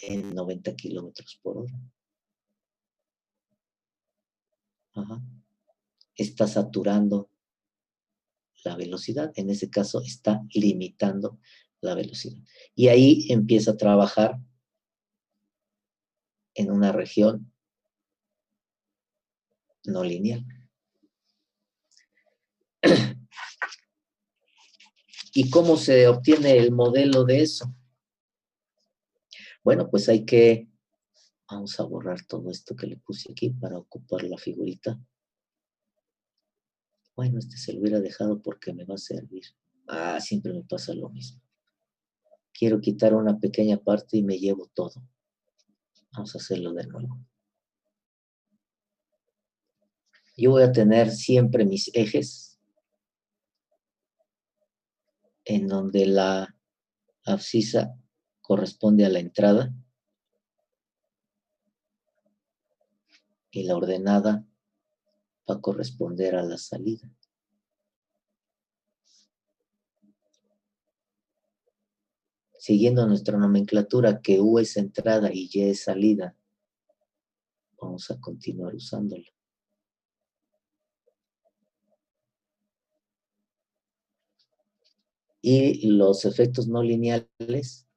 en 90 kilómetros por hora. Ajá. Está saturando la velocidad, en ese caso está limitando la velocidad. Y ahí empieza a trabajar en una región no lineal. ¿Y cómo se obtiene el modelo de eso? Bueno, pues vamos a borrar todo esto que le puse aquí para ocupar la figurita. Bueno, se lo hubiera dejado porque me va a servir. Siempre me pasa lo mismo. Quiero quitar una pequeña parte y me llevo todo. Vamos a hacerlo de nuevo. Yo voy a tener siempre mis ejes en donde la abscisa corresponde a la entrada y la ordenada va a corresponder a la salida. Siguiendo nuestra nomenclatura, que U es entrada y Y es salida, vamos a continuar usándola. Y los efectos no lineales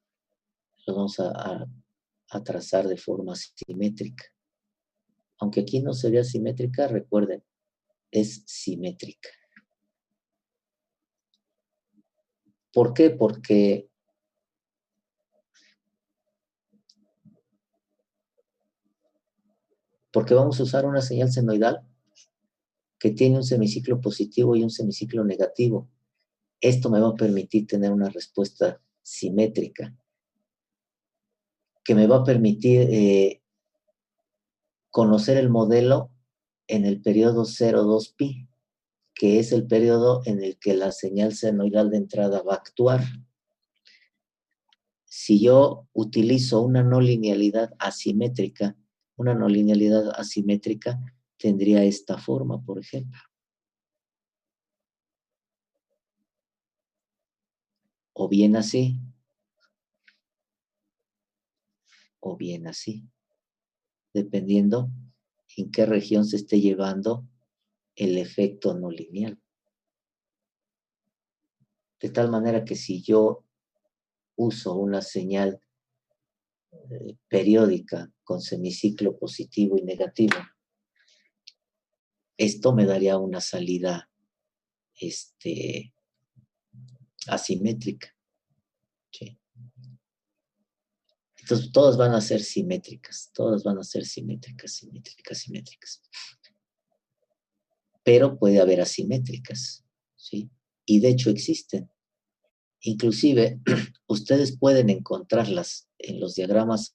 los vamos a trazar de forma simétrica. Aunque aquí no se vea simétrica, recuerden, es simétrica. ¿Por qué? Porque vamos a usar una señal senoidal que tiene un semiciclo positivo y un semiciclo negativo. Esto me va a permitir tener una respuesta simétrica, que me va a permitir conocer el modelo en el periodo 0,2pi, que es el periodo en el que la señal senoidal de entrada va a actuar. Si yo utilizo una no linealidad asimétrica, tendría esta forma, por ejemplo. O bien así, o bien así, dependiendo en qué región se esté llevando el efecto no lineal. De tal manera que si yo uso una señal periódica con semiciclo positivo y negativo, esto me daría una salida asimétrica. ¿Sí? Entonces, todas van a ser simétricas, simétricas. Pero puede haber asimétricas, ¿sí? Y de hecho existen. Inclusive, ustedes pueden encontrarlas en los diagramas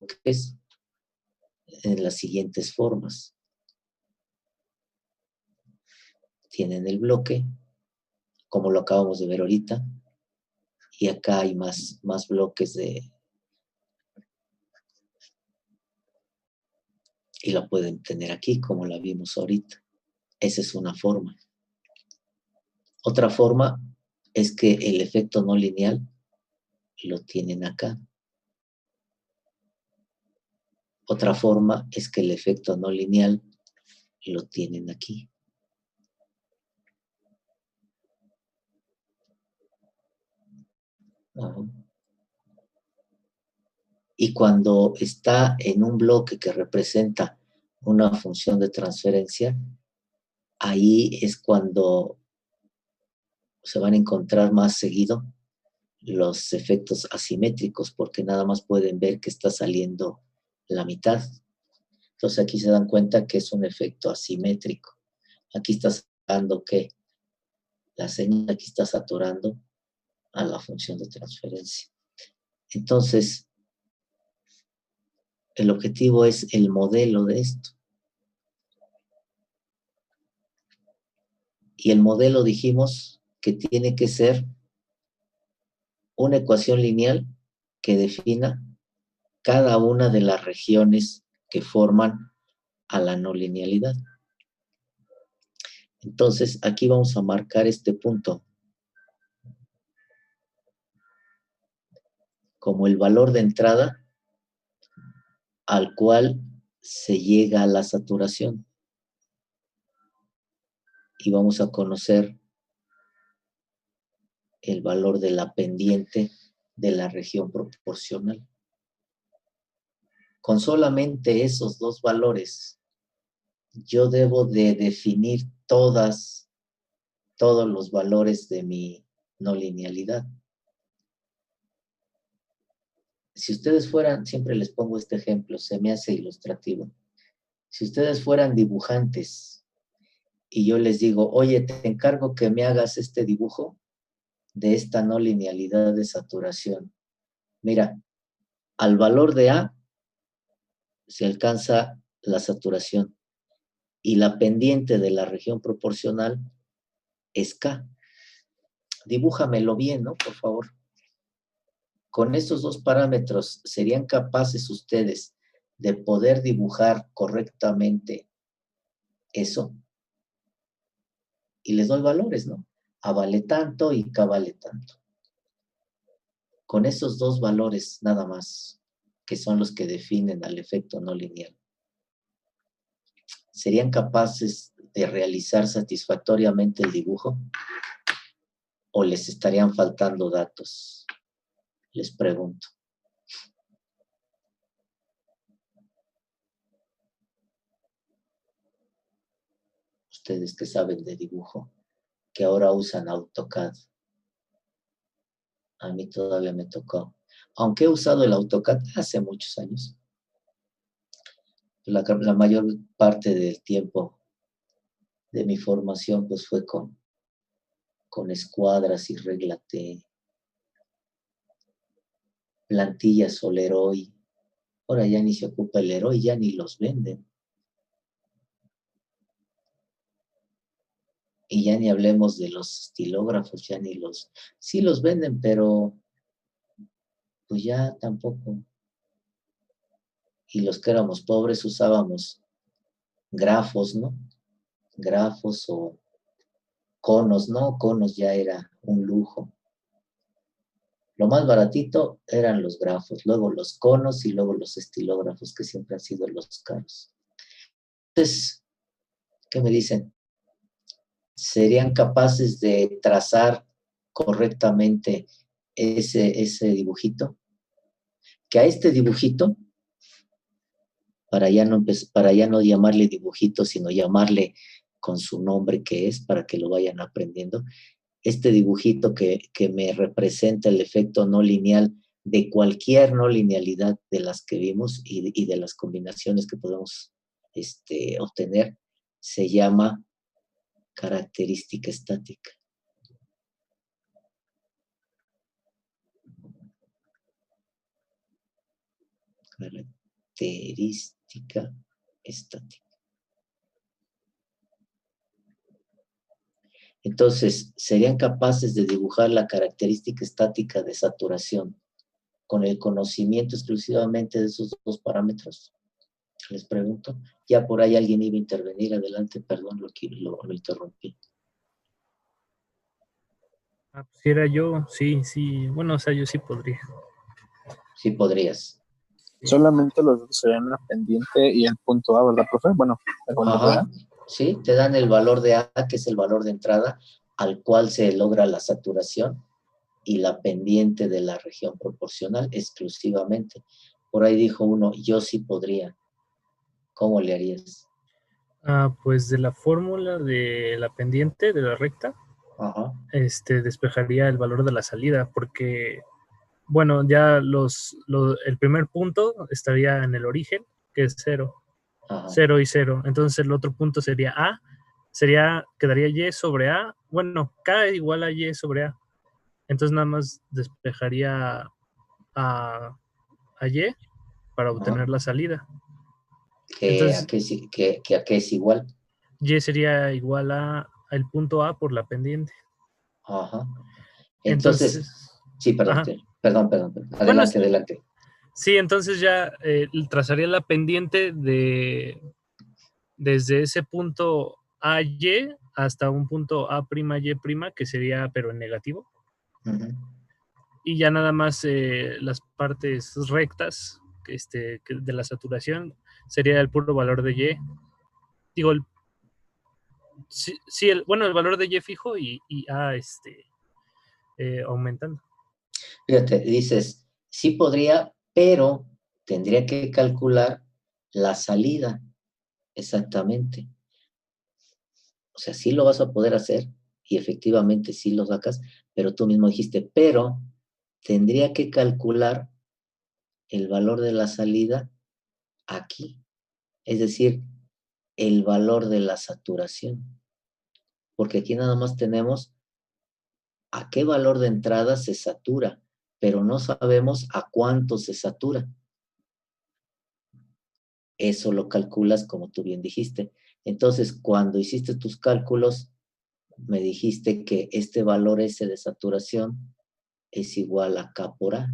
en las siguientes formas. Tienen el bloque, como lo acabamos de ver ahorita, y acá hay más bloques y la pueden tener aquí como la vimos ahorita. Esa es una forma. Otra forma es que el efecto no lineal lo tienen acá. Otra forma es que el efecto no lineal lo tienen aquí. Ajá. Y cuando está en un bloque que representa una función de transferencia, ahí es cuando se van a encontrar más seguido los efectos asimétricos, porque nada más pueden ver que está saliendo la mitad. Entonces aquí se dan cuenta que es un efecto asimétrico. Aquí está sacando que la señal, aquí está saturando a la función de transferencia. Entonces, el objetivo es el modelo de esto. Y el modelo dijimos que tiene que ser una ecuación lineal que defina cada una de las regiones que forman a la no linealidad. Entonces, aquí vamos a marcar este punto como el valor de entrada al cual se llega a la saturación. Y vamos a conocer el valor de la pendiente de la región proporcional. Con solamente esos dos valores, yo debo de definir todos los valores de mi no linealidad. Si ustedes fueran, siempre les pongo este ejemplo, se me hace ilustrativo. Si ustedes fueran dibujantes y yo les digo, oye, te encargo que me hagas este dibujo de esta no linealidad de saturación. Mira, al valor de A se alcanza la saturación y la pendiente de la región proporcional es K. Dibújamelo bien, ¿no? Por favor. Con estos dos parámetros, ¿serían capaces ustedes de poder dibujar correctamente eso? Y les doy valores, ¿no? A vale tanto y K vale tanto. Con esos dos valores nada más, que son los que definen al efecto no lineal, ¿serían capaces de realizar satisfactoriamente el dibujo? ¿O les estarían faltando datos? Les pregunto. Ustedes que saben de dibujo, que ahora usan AutoCAD. A mí todavía me tocó. Aunque he usado el AutoCAD hace muchos años. La mayor parte del tiempo de mi formación pues fue con escuadras y regla T, plantillas o Leroy. Ahora ya ni se ocupa el Leroy, ya ni los venden. Y ya ni hablemos de los estilógrafos, ya ni los... Sí los venden, pero pues ya tampoco. Y los que éramos pobres usábamos grafos, ¿no? Grafos o conos, ¿no? Conos ya era un lujo. Lo más baratito eran los grafos, luego los conos y luego los estilógrafos, que siempre han sido los caros. Entonces, ¿qué me dicen? ¿Serían capaces de trazar correctamente ese dibujito? Que a este dibujito, para ya no llamarle dibujito, sino llamarle con su nombre que es, para que lo vayan aprendiendo, este dibujito que me representa el efecto no lineal de cualquier no linealidad de las que vimos y de las combinaciones que podemos obtener, se llama característica estática. Característica estática. Entonces, serían capaces de dibujar la característica estática de saturación con el conocimiento exclusivamente de esos dos parámetros. Les pregunto. Ya por ahí alguien iba a intervenir. Adelante, perdón, lo interrumpí. Ah, pues si era yo, sí, sí. Bueno, o sea, yo sí podría. Sí podrías. Solamente los datos serían la pendiente y el punto A, ¿verdad, profe? Bueno, el valor de A. Ajá, sí, te dan el valor de A, que es el valor de entrada, al cual se logra la saturación, y la pendiente de la región proporcional exclusivamente. Por ahí dijo uno, yo sí podría. ¿Cómo le harías? Ah, pues de la fórmula de la pendiente, de la recta, Ajá, despejaría el valor de la salida, porque, bueno, ya el primer punto estaría en el origen, que es 0, ajá. 0 y 0. Entonces el otro punto sería A, quedaría Y sobre A, bueno, K igual a Y sobre A. Entonces nada más despejaría a Y para Ajá. obtener la salida. Que a Entonces qué, que a qué es igual. Y sería igual a el punto A por la pendiente. Ajá. Entonces, Entonces, sí, perdón, ajá. perdón. Bueno, Adelante, adelante. sí, entonces ya trazaría la pendiente desde ese punto AY hasta un punto A'Y', que sería pero en negativo. Ujú. Y ya nada más las partes rectas de la saturación sería el puro valor de Y. Digo, sí, bueno, el valor de Y fijo y A aumentando. Fíjate, dices, sí podría, pero tendría que calcular la salida exactamente. O sea, sí lo vas a poder hacer y efectivamente sí lo sacas, pero tú mismo dijiste, pero tendría que calcular el valor de la salida aquí, es decir, el valor de la saturación, porque aquí nada más tenemos a qué valor de entrada se satura, pero no sabemos a cuánto se satura. Eso lo calculas como tú bien dijiste. Entonces, cuando hiciste tus cálculos, me dijiste que este valor ese de saturación es igual a K por A.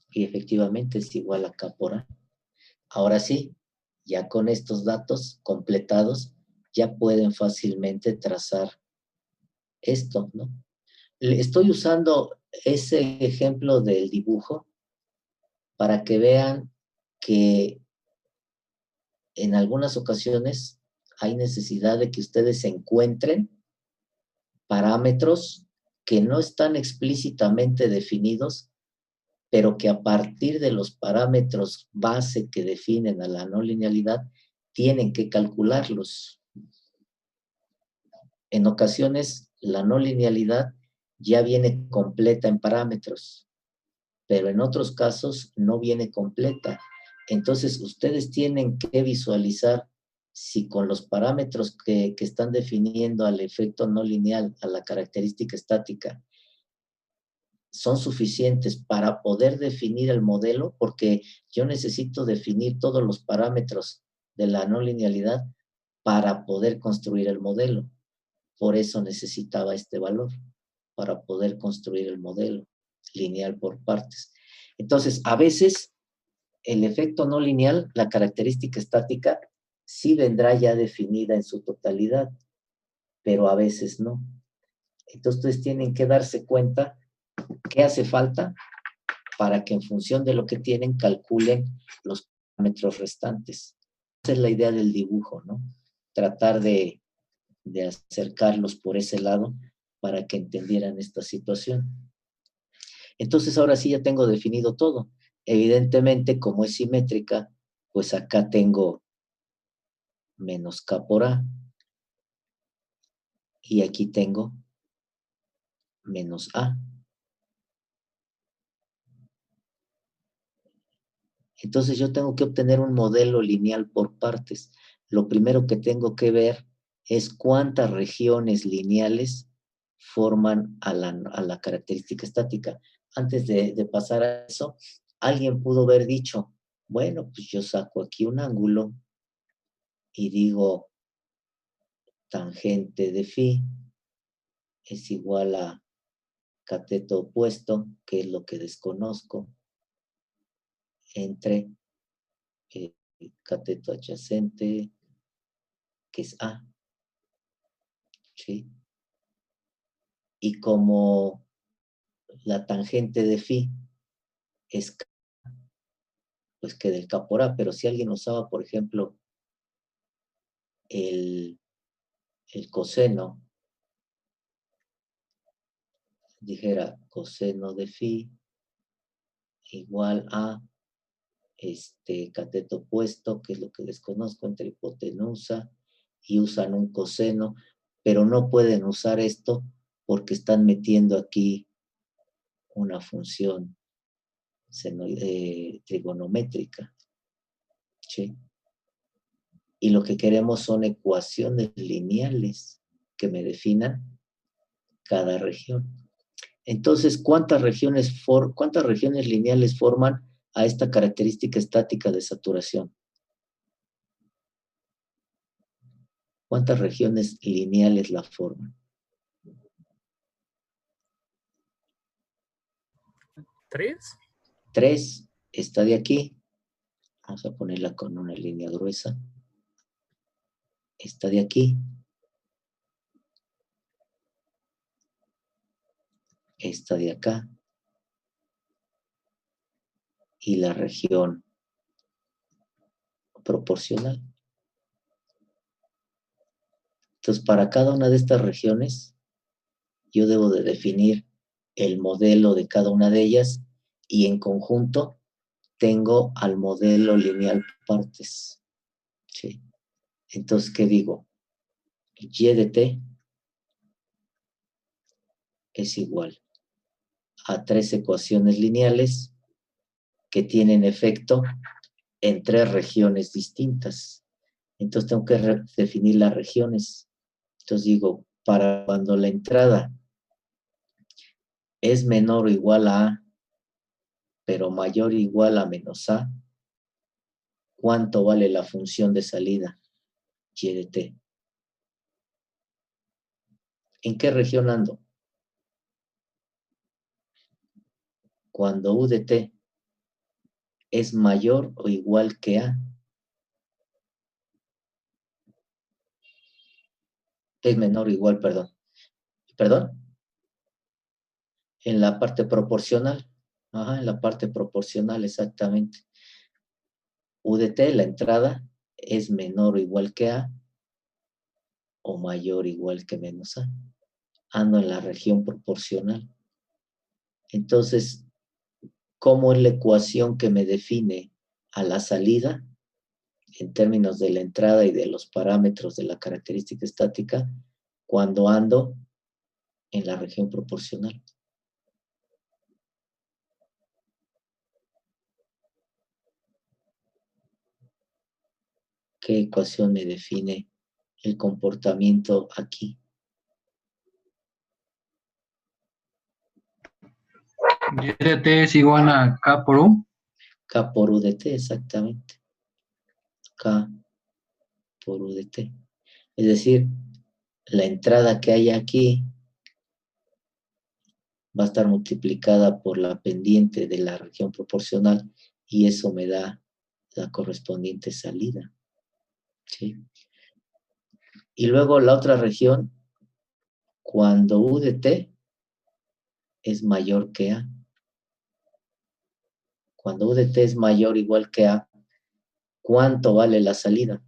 Y efectivamente es igual a K por A. Ahora sí, ya con estos datos completados, ya pueden fácilmente trazar esto, ¿no? Estoy usando ese ejemplo del dibujo para que vean que en algunas ocasiones hay necesidad de que ustedes encuentren parámetros que no están explícitamente definidos, pero que a partir de los parámetros base que definen a la no linealidad, tienen que calcularlos. En ocasiones, la no linealidad ya viene completa en parámetros, pero en otros casos no viene completa. Entonces, ustedes tienen que visualizar si con los parámetros que están definiendo al efecto no lineal, a la característica estática, son suficientes para poder definir el modelo, porque yo necesito definir todos los parámetros de la no linealidad para poder construir el modelo. Por eso necesitaba este valor, para poder construir el modelo lineal por partes. Entonces, a veces el efecto no lineal, la característica estática, sí vendrá ya definida en su totalidad, pero a veces no. Entonces, ustedes tienen que darse cuenta qué hace falta para que en función de lo que tienen calculen los parámetros restantes. Esa es la idea del dibujo, ¿no? Tratar de acercarlos por ese lado para que entendieran esta situación. Entonces ahora sí ya tengo definido todo. Evidentemente, como es simétrica, pues acá tengo menos K por A y aquí tengo menos A. Entonces yo tengo que obtener un modelo lineal por partes. Lo primero que tengo que ver es cuántas regiones lineales forman a la característica estática. Antes de pasar a eso, alguien pudo haber dicho, bueno, pues yo saco aquí un ángulo y digo, tangente de phi es igual a cateto opuesto, que es lo que desconozco, entre cateto adyacente, que es A. ¿Sí? Y como la tangente de phi es K, pues queda el K por A. Pero si alguien usaba, por ejemplo, el coseno, dijera coseno de phi igual a cateto opuesto, que es lo que desconozco, entre hipotenusa, y usan un coseno, pero no pueden usar esto porque están metiendo aquí una función trigonométrica, ¿sí? Y lo que queremos son ecuaciones lineales que me definan cada región. Entonces, ¿cuántas regiones lineales forman a esta característica estática de saturación? ¿Cuántas regiones lineales la forman? 3. 3 está de aquí. Vamos a ponerla con una línea gruesa. Está de aquí. Esta de acá. Y la región proporcional. Entonces, para cada una de estas regiones, yo debo de definir el modelo de cada una de ellas y en conjunto tengo al modelo lineal por partes. ¿Sí? Entonces, ¿qué digo? Y de t es igual a 3 ecuaciones lineales que tienen efecto en 3 regiones distintas. Entonces tengo que definir las regiones. Entonces digo, para cuando la entrada es menor o igual a A, pero mayor o igual a menos A, ¿cuánto vale la función de salida? Y de t. ¿En qué región ando? Cuando U de t es mayor o igual que A. Es menor o igual, perdón. ¿Perdón? En la parte proporcional. Ajá, en la parte proporcional, exactamente. U de t, la entrada, es menor o igual que A o mayor o igual que menos A. Ando en la región proporcional. Entonces, ¿cómo es la ecuación que me define a la salida en términos de la entrada y de los parámetros de la característica estática cuando ando en la región proporcional? ¿Qué ecuación me define el comportamiento aquí? Y de t es igual a K por U. K por U de t, exactamente. K por U de t. Es decir, la entrada que hay aquí va a estar multiplicada por la pendiente de la región proporcional y eso me da la correspondiente salida. ¿Sí? Y luego la otra región, cuando U de t es mayor que A. Cuando U de t es mayor o igual que A, ¿cuánto vale la salida?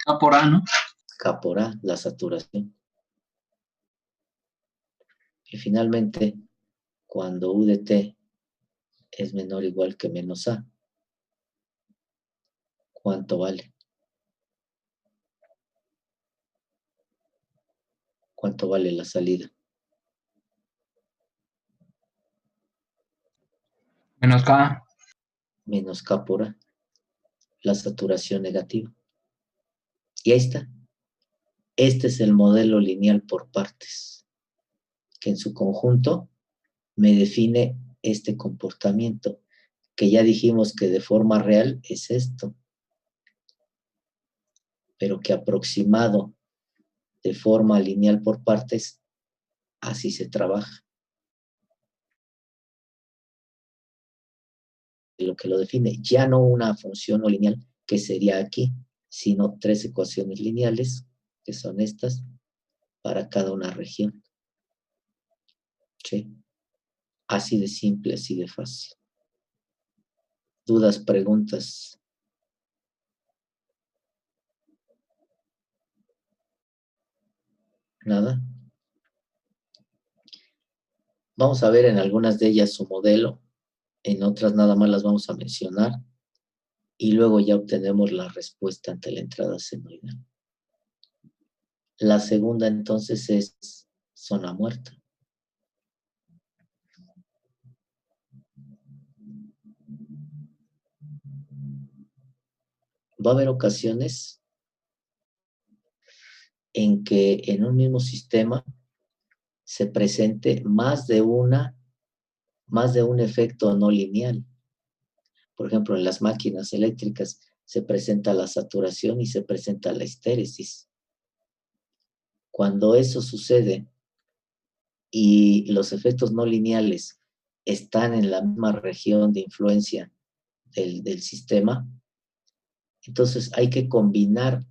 K por A, ¿no? K por A, la saturación. Y finalmente, cuando U de t es menor o igual que menos A, ¿cuánto vale? ¿Cuánto vale la salida? Menos K. Menos K por A, la saturación negativa. Y ahí está. Este es el modelo lineal por partes, que en su conjunto me define este comportamiento, que ya dijimos que de forma real es esto, pero que aproximado de forma lineal por partes, así se trabaja. Lo que lo define, ya no una función no lineal, que sería aquí, sino 3 ecuaciones lineales, que son estas, para cada una región. ¿Sí? Así de simple, así de fácil. ¿Dudas, preguntas? ¿Nada? Vamos a ver en algunas de ellas su modelo, en otras nada más las vamos a mencionar, y luego ya obtenemos la respuesta ante la entrada senoidal. La segunda entonces es zona muerta. Va a haber ocasiones en que en un mismo sistema se presente más de un efecto no lineal. Por ejemplo, en las máquinas eléctricas se presenta la saturación y se presenta la histéresis. Cuando eso sucede y los efectos no lineales están en la misma región de influencia del sistema, entonces hay que combinar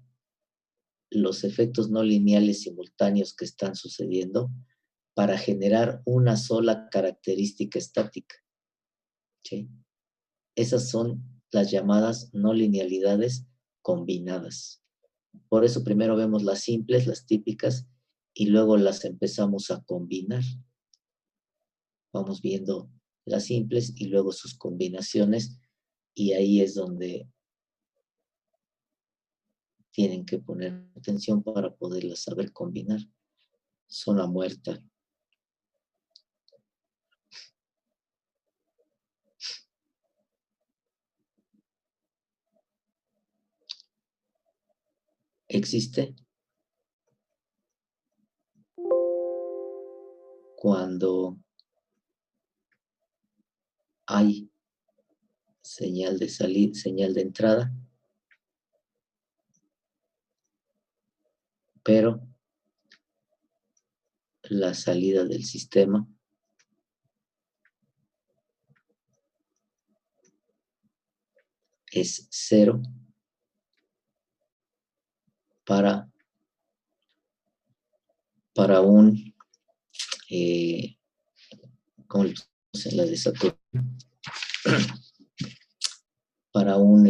los efectos no lineales simultáneos que están sucediendo para generar una sola característica estática. ¿Sí? Esas son las llamadas no linealidades combinadas. Por eso primero vemos las simples, las típicas, y luego las empezamos a combinar. Vamos viendo las simples y luego sus combinaciones, y ahí es donde tienen que poner atención para poderlas saber combinar. Zona muerta. Existe cuando hay señal de salida, señal de entrada, pero la salida del sistema es 0 para un, ¿cómo le dicen las de Saturno? Para un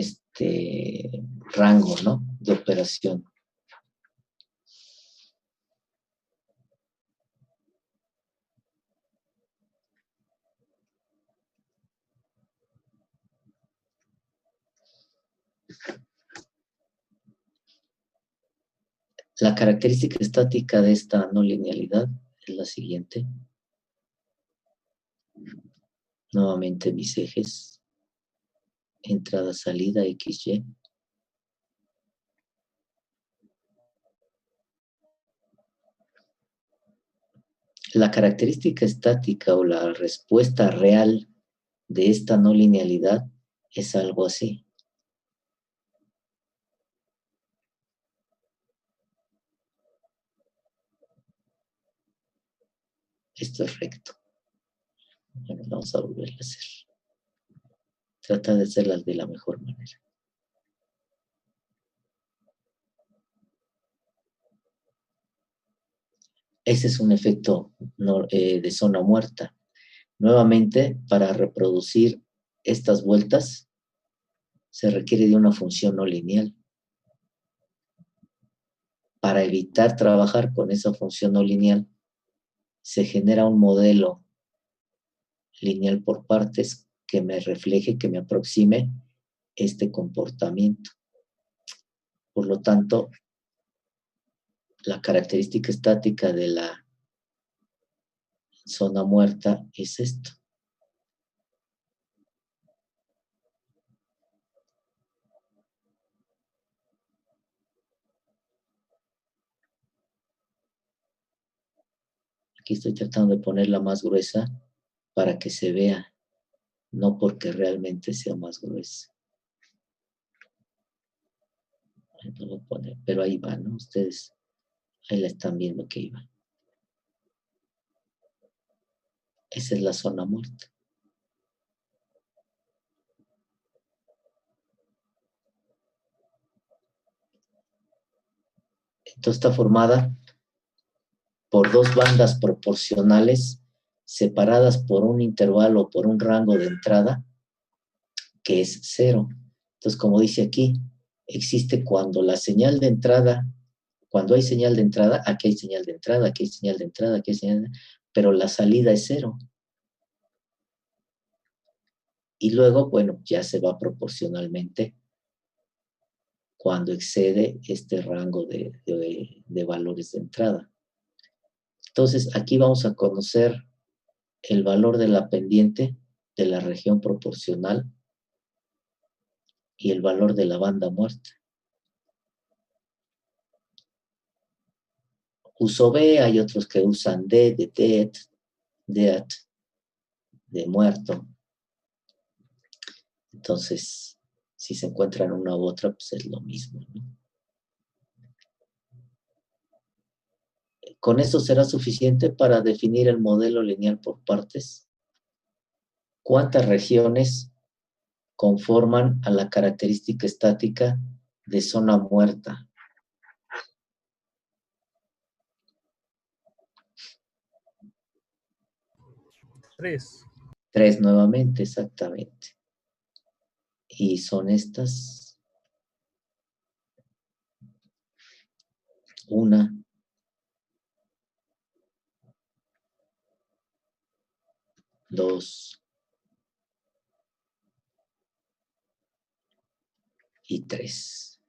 rango, ¿no?, de operación. La característica estática de esta no linealidad es la siguiente. Nuevamente mis ejes, entrada, salida, XY. La característica estática o la respuesta real de esta no linealidad es algo así. Esto es recto. Bueno, vamos a volver a hacer. Trata de hacerlas de la mejor manera. Ese es un efecto de zona muerta. Nuevamente, para reproducir estas vueltas, se requiere de una función no lineal. Para evitar trabajar con esa función no lineal, se genera un modelo lineal por partes que me refleje, que me aproxime este comportamiento. Por lo tanto, la característica estática de la zona muerta es esto. Aquí estoy tratando de ponerla más gruesa para que se vea no porque realmente sea más gruesa. No lo pone, pero ahí va, ¿no? Ustedes ahí la están viendo que iba. Esa es la zona muerta. Entonces está formada por dos bandas proporcionales separadas por un intervalo, por un rango de entrada, que es 0. Entonces, como dice aquí, existe cuando la señal de entrada, cuando hay señal de entrada, aquí hay señal de entrada, aquí hay señal de entrada, aquí hay señal de entrada, pero la salida es 0. Y luego, bueno, ya se va proporcionalmente cuando excede este rango de valores de entrada. Entonces, aquí vamos a conocer el valor de la pendiente de la región proporcional y el valor de la banda muerta. Uso B, hay otros que usan D, de dead, de muerto. Entonces, si se encuentran una u otra, pues es lo mismo, ¿no? ¿Con eso será suficiente para definir el modelo lineal por partes? ¿Cuántas regiones conforman a la característica estática de zona muerta? Tres nuevamente, exactamente. Y son estas. 1, 2 y 3.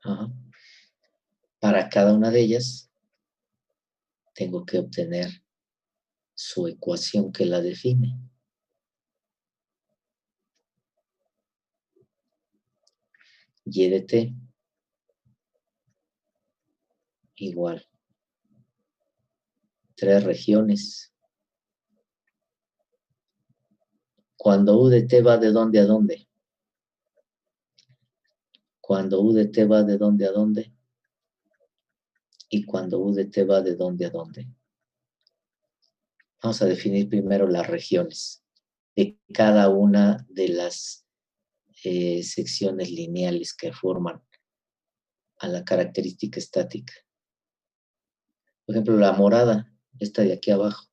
Ajá. Para cada una de ellas, tengo que obtener su ecuación que la define. Y de t igual 3 regiones. Cuando u de t va de dónde a dónde. Cuando u de t va de dónde a dónde. Y cuando u de t va de dónde a dónde. Vamos a definir primero las regiones de cada una de las secciones lineales que forman a la característica estática. Por ejemplo, la morada, esta de aquí abajo.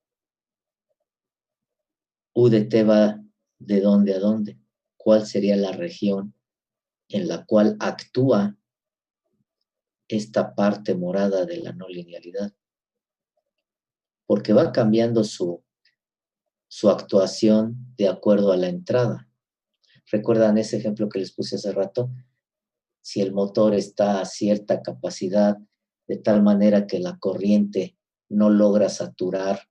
U de t va de dónde a dónde. ¿Cuál sería la región en la cual actúa esta parte morada de la no linealidad? Porque va cambiando su actuación de acuerdo a la entrada. ¿Recuerdan ese ejemplo que les puse hace rato? Si el motor está a cierta capacidad, de tal manera que la corriente no logra saturar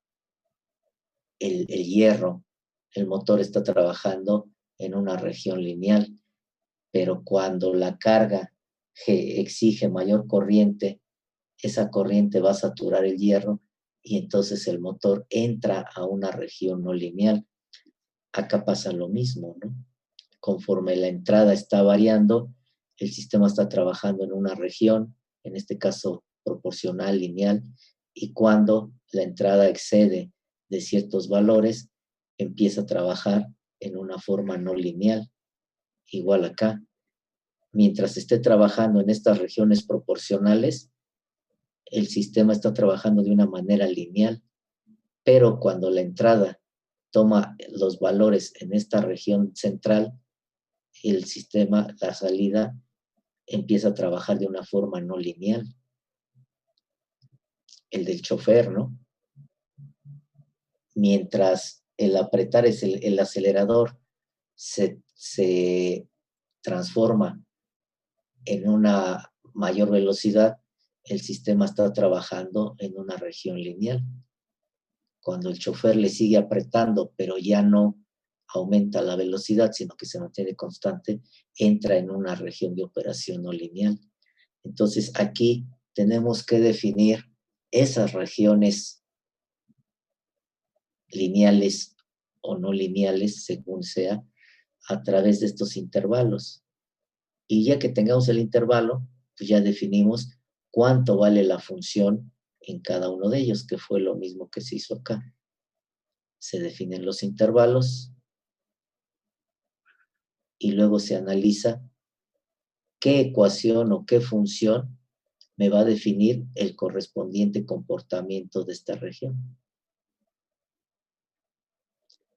el hierro, el motor está trabajando en una región lineal, pero cuando la carga exige mayor corriente, esa corriente va a saturar el hierro y entonces el motor entra a una región no lineal. Acá pasa lo mismo, ¿no? Conforme la entrada está variando, el sistema está trabajando en una región, en este caso proporcional, lineal, y cuando la entrada excede de ciertos valores, empieza a trabajar en una forma no lineal. Igual acá. Mientras esté trabajando en estas regiones proporcionales, el sistema está trabajando de una manera lineal, pero cuando la entrada toma los valores en esta región central, el sistema, la salida, empieza a trabajar de una forma no lineal. El del chofer, ¿no? Mientras el apretar el acelerador se transforma en una mayor velocidad, el sistema está trabajando en una región lineal. Cuando el chofer le sigue apretando, pero ya no aumenta la velocidad, sino que se mantiene constante, entra en una región de operación no lineal. Entonces, aquí tenemos que definir esas regiones lineales o no lineales, según sea, a través de estos intervalos. Y ya que tengamos el intervalo, pues ya definimos cuánto vale la función en cada uno de ellos, que fue lo mismo que se hizo acá. Se definen los intervalos y luego se analiza qué ecuación o qué función me va a definir el correspondiente comportamiento de esta región.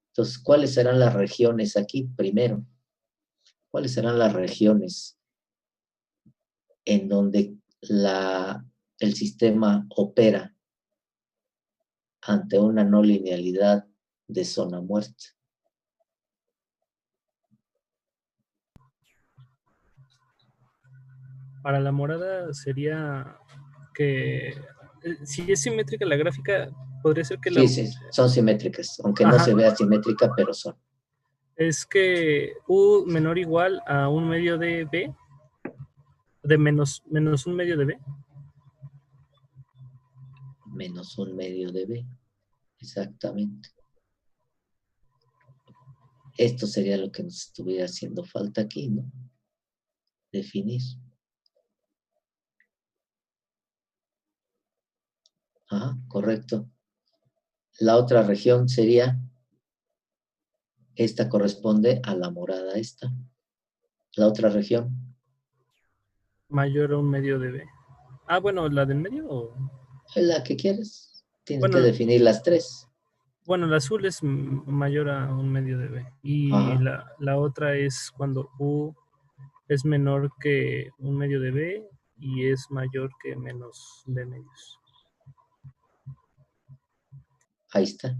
Entonces, ¿cuáles serán las regiones aquí? Primero, ¿cuáles serán las regiones en donde el sistema opera ante una no linealidad de zona muerta? Para la morada sería que si es simétrica la gráfica, podría ser que Sí, sí, son simétricas, aunque no Ajá. se vea simétrica, pero son. Es que U menor o igual a un medio de B, de menos un medio de B. Menos un medio de B, exactamente. Esto sería lo que nos estuviera haciendo falta aquí, ¿no? Definir. Ajá, correcto. La otra región sería, esta corresponde a la morada esta. La otra región, Mayor a un medio de B. Ah, bueno, la del medio o... es la que quieres. Tienes Bueno, que definir las tres. bueno, el azul es mayor a un medio de B. Y Ajá. la otra es cuando U es menor que un medio de B y es mayor que menos B medios. Ahí está.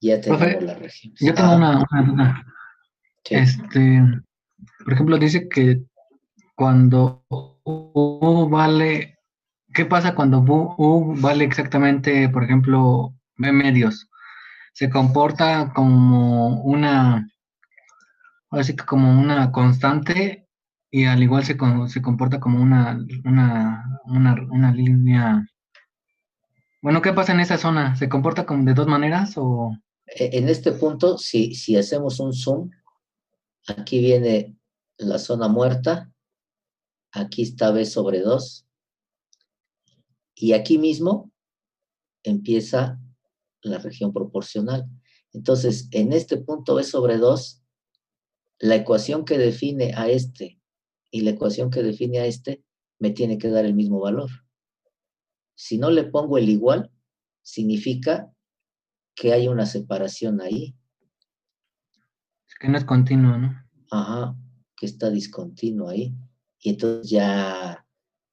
Ya tenemos Profe, las regiones. yo tengo Ajá. una duda. Sí. Por ejemplo, dice que cuando U vale, ¿qué pasa cuando U vale exactamente, por ejemplo, B medios? Se comporta como ahora sí que como una constante y al igual se comporta como una línea. Bueno, ¿qué pasa en esa zona? ¿Se comporta como de dos maneras o...? En este punto, si hacemos un zoom, aquí viene la zona muerta, aquí está B sobre 2, y aquí mismo empieza la región proporcional. Entonces, en este punto B sobre 2, la ecuación que define a este y la ecuación que define a este me tiene que dar el mismo valor. Si no le pongo el igual, significa que hay una separación ahí. Es que no es continuo, ¿no? Ajá, que está discontinuo ahí. Y entonces ya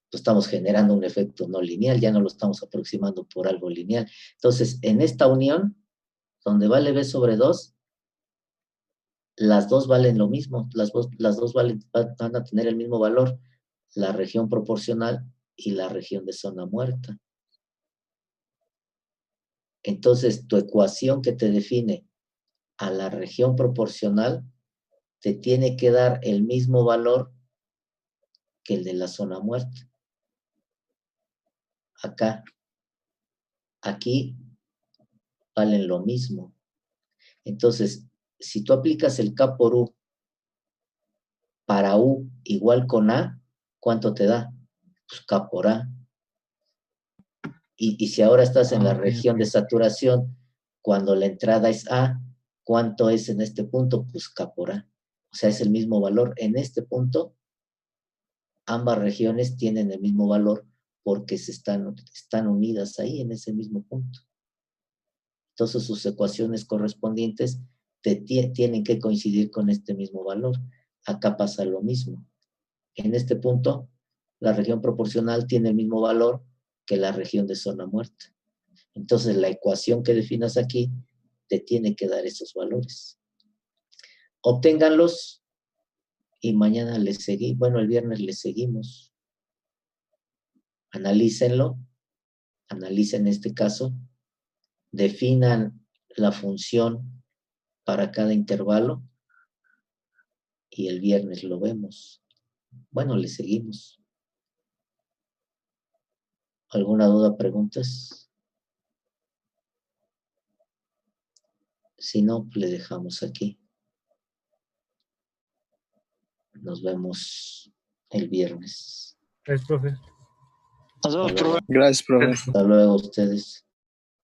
pues, estamos generando un efecto no lineal, ya no lo estamos aproximando por algo lineal. Entonces, en esta unión, donde vale B sobre 2, las dos valen lo mismo, las dos van a tener el mismo valor, la región proporcional y la región de zona muerta. Entonces, tu ecuación que te define a la región proporcional te tiene que dar el mismo valor que el de la zona muerta. Acá, aquí valen lo mismo. Entonces, si tú aplicas el K por U para U igual con A, ¿cuánto te da? Pues K por A. Y si ahora estás en la región de saturación, cuando la entrada es A, ¿cuánto es en este punto? Pues K por A. O sea, es el mismo valor. En este punto, ambas regiones tienen el mismo valor porque están unidas ahí en ese mismo punto. Entonces, sus ecuaciones correspondientes tienen que coincidir con este mismo valor. Acá pasa lo mismo. En este punto, la región proporcional tiene el mismo valor que la región de zona muerta. Entonces, la ecuación que definas aquí te tiene que dar esos valores. Obténganlos y mañana les seguimos. Bueno, el viernes les seguimos. Analícenlo. Analicen este caso. Definan la función para cada intervalo y el viernes lo vemos. Bueno, les seguimos. ¿Alguna duda, preguntas? Si no, le dejamos aquí. Nos vemos el viernes. Es, profe. Gracias, profe. Hasta luego a ustedes.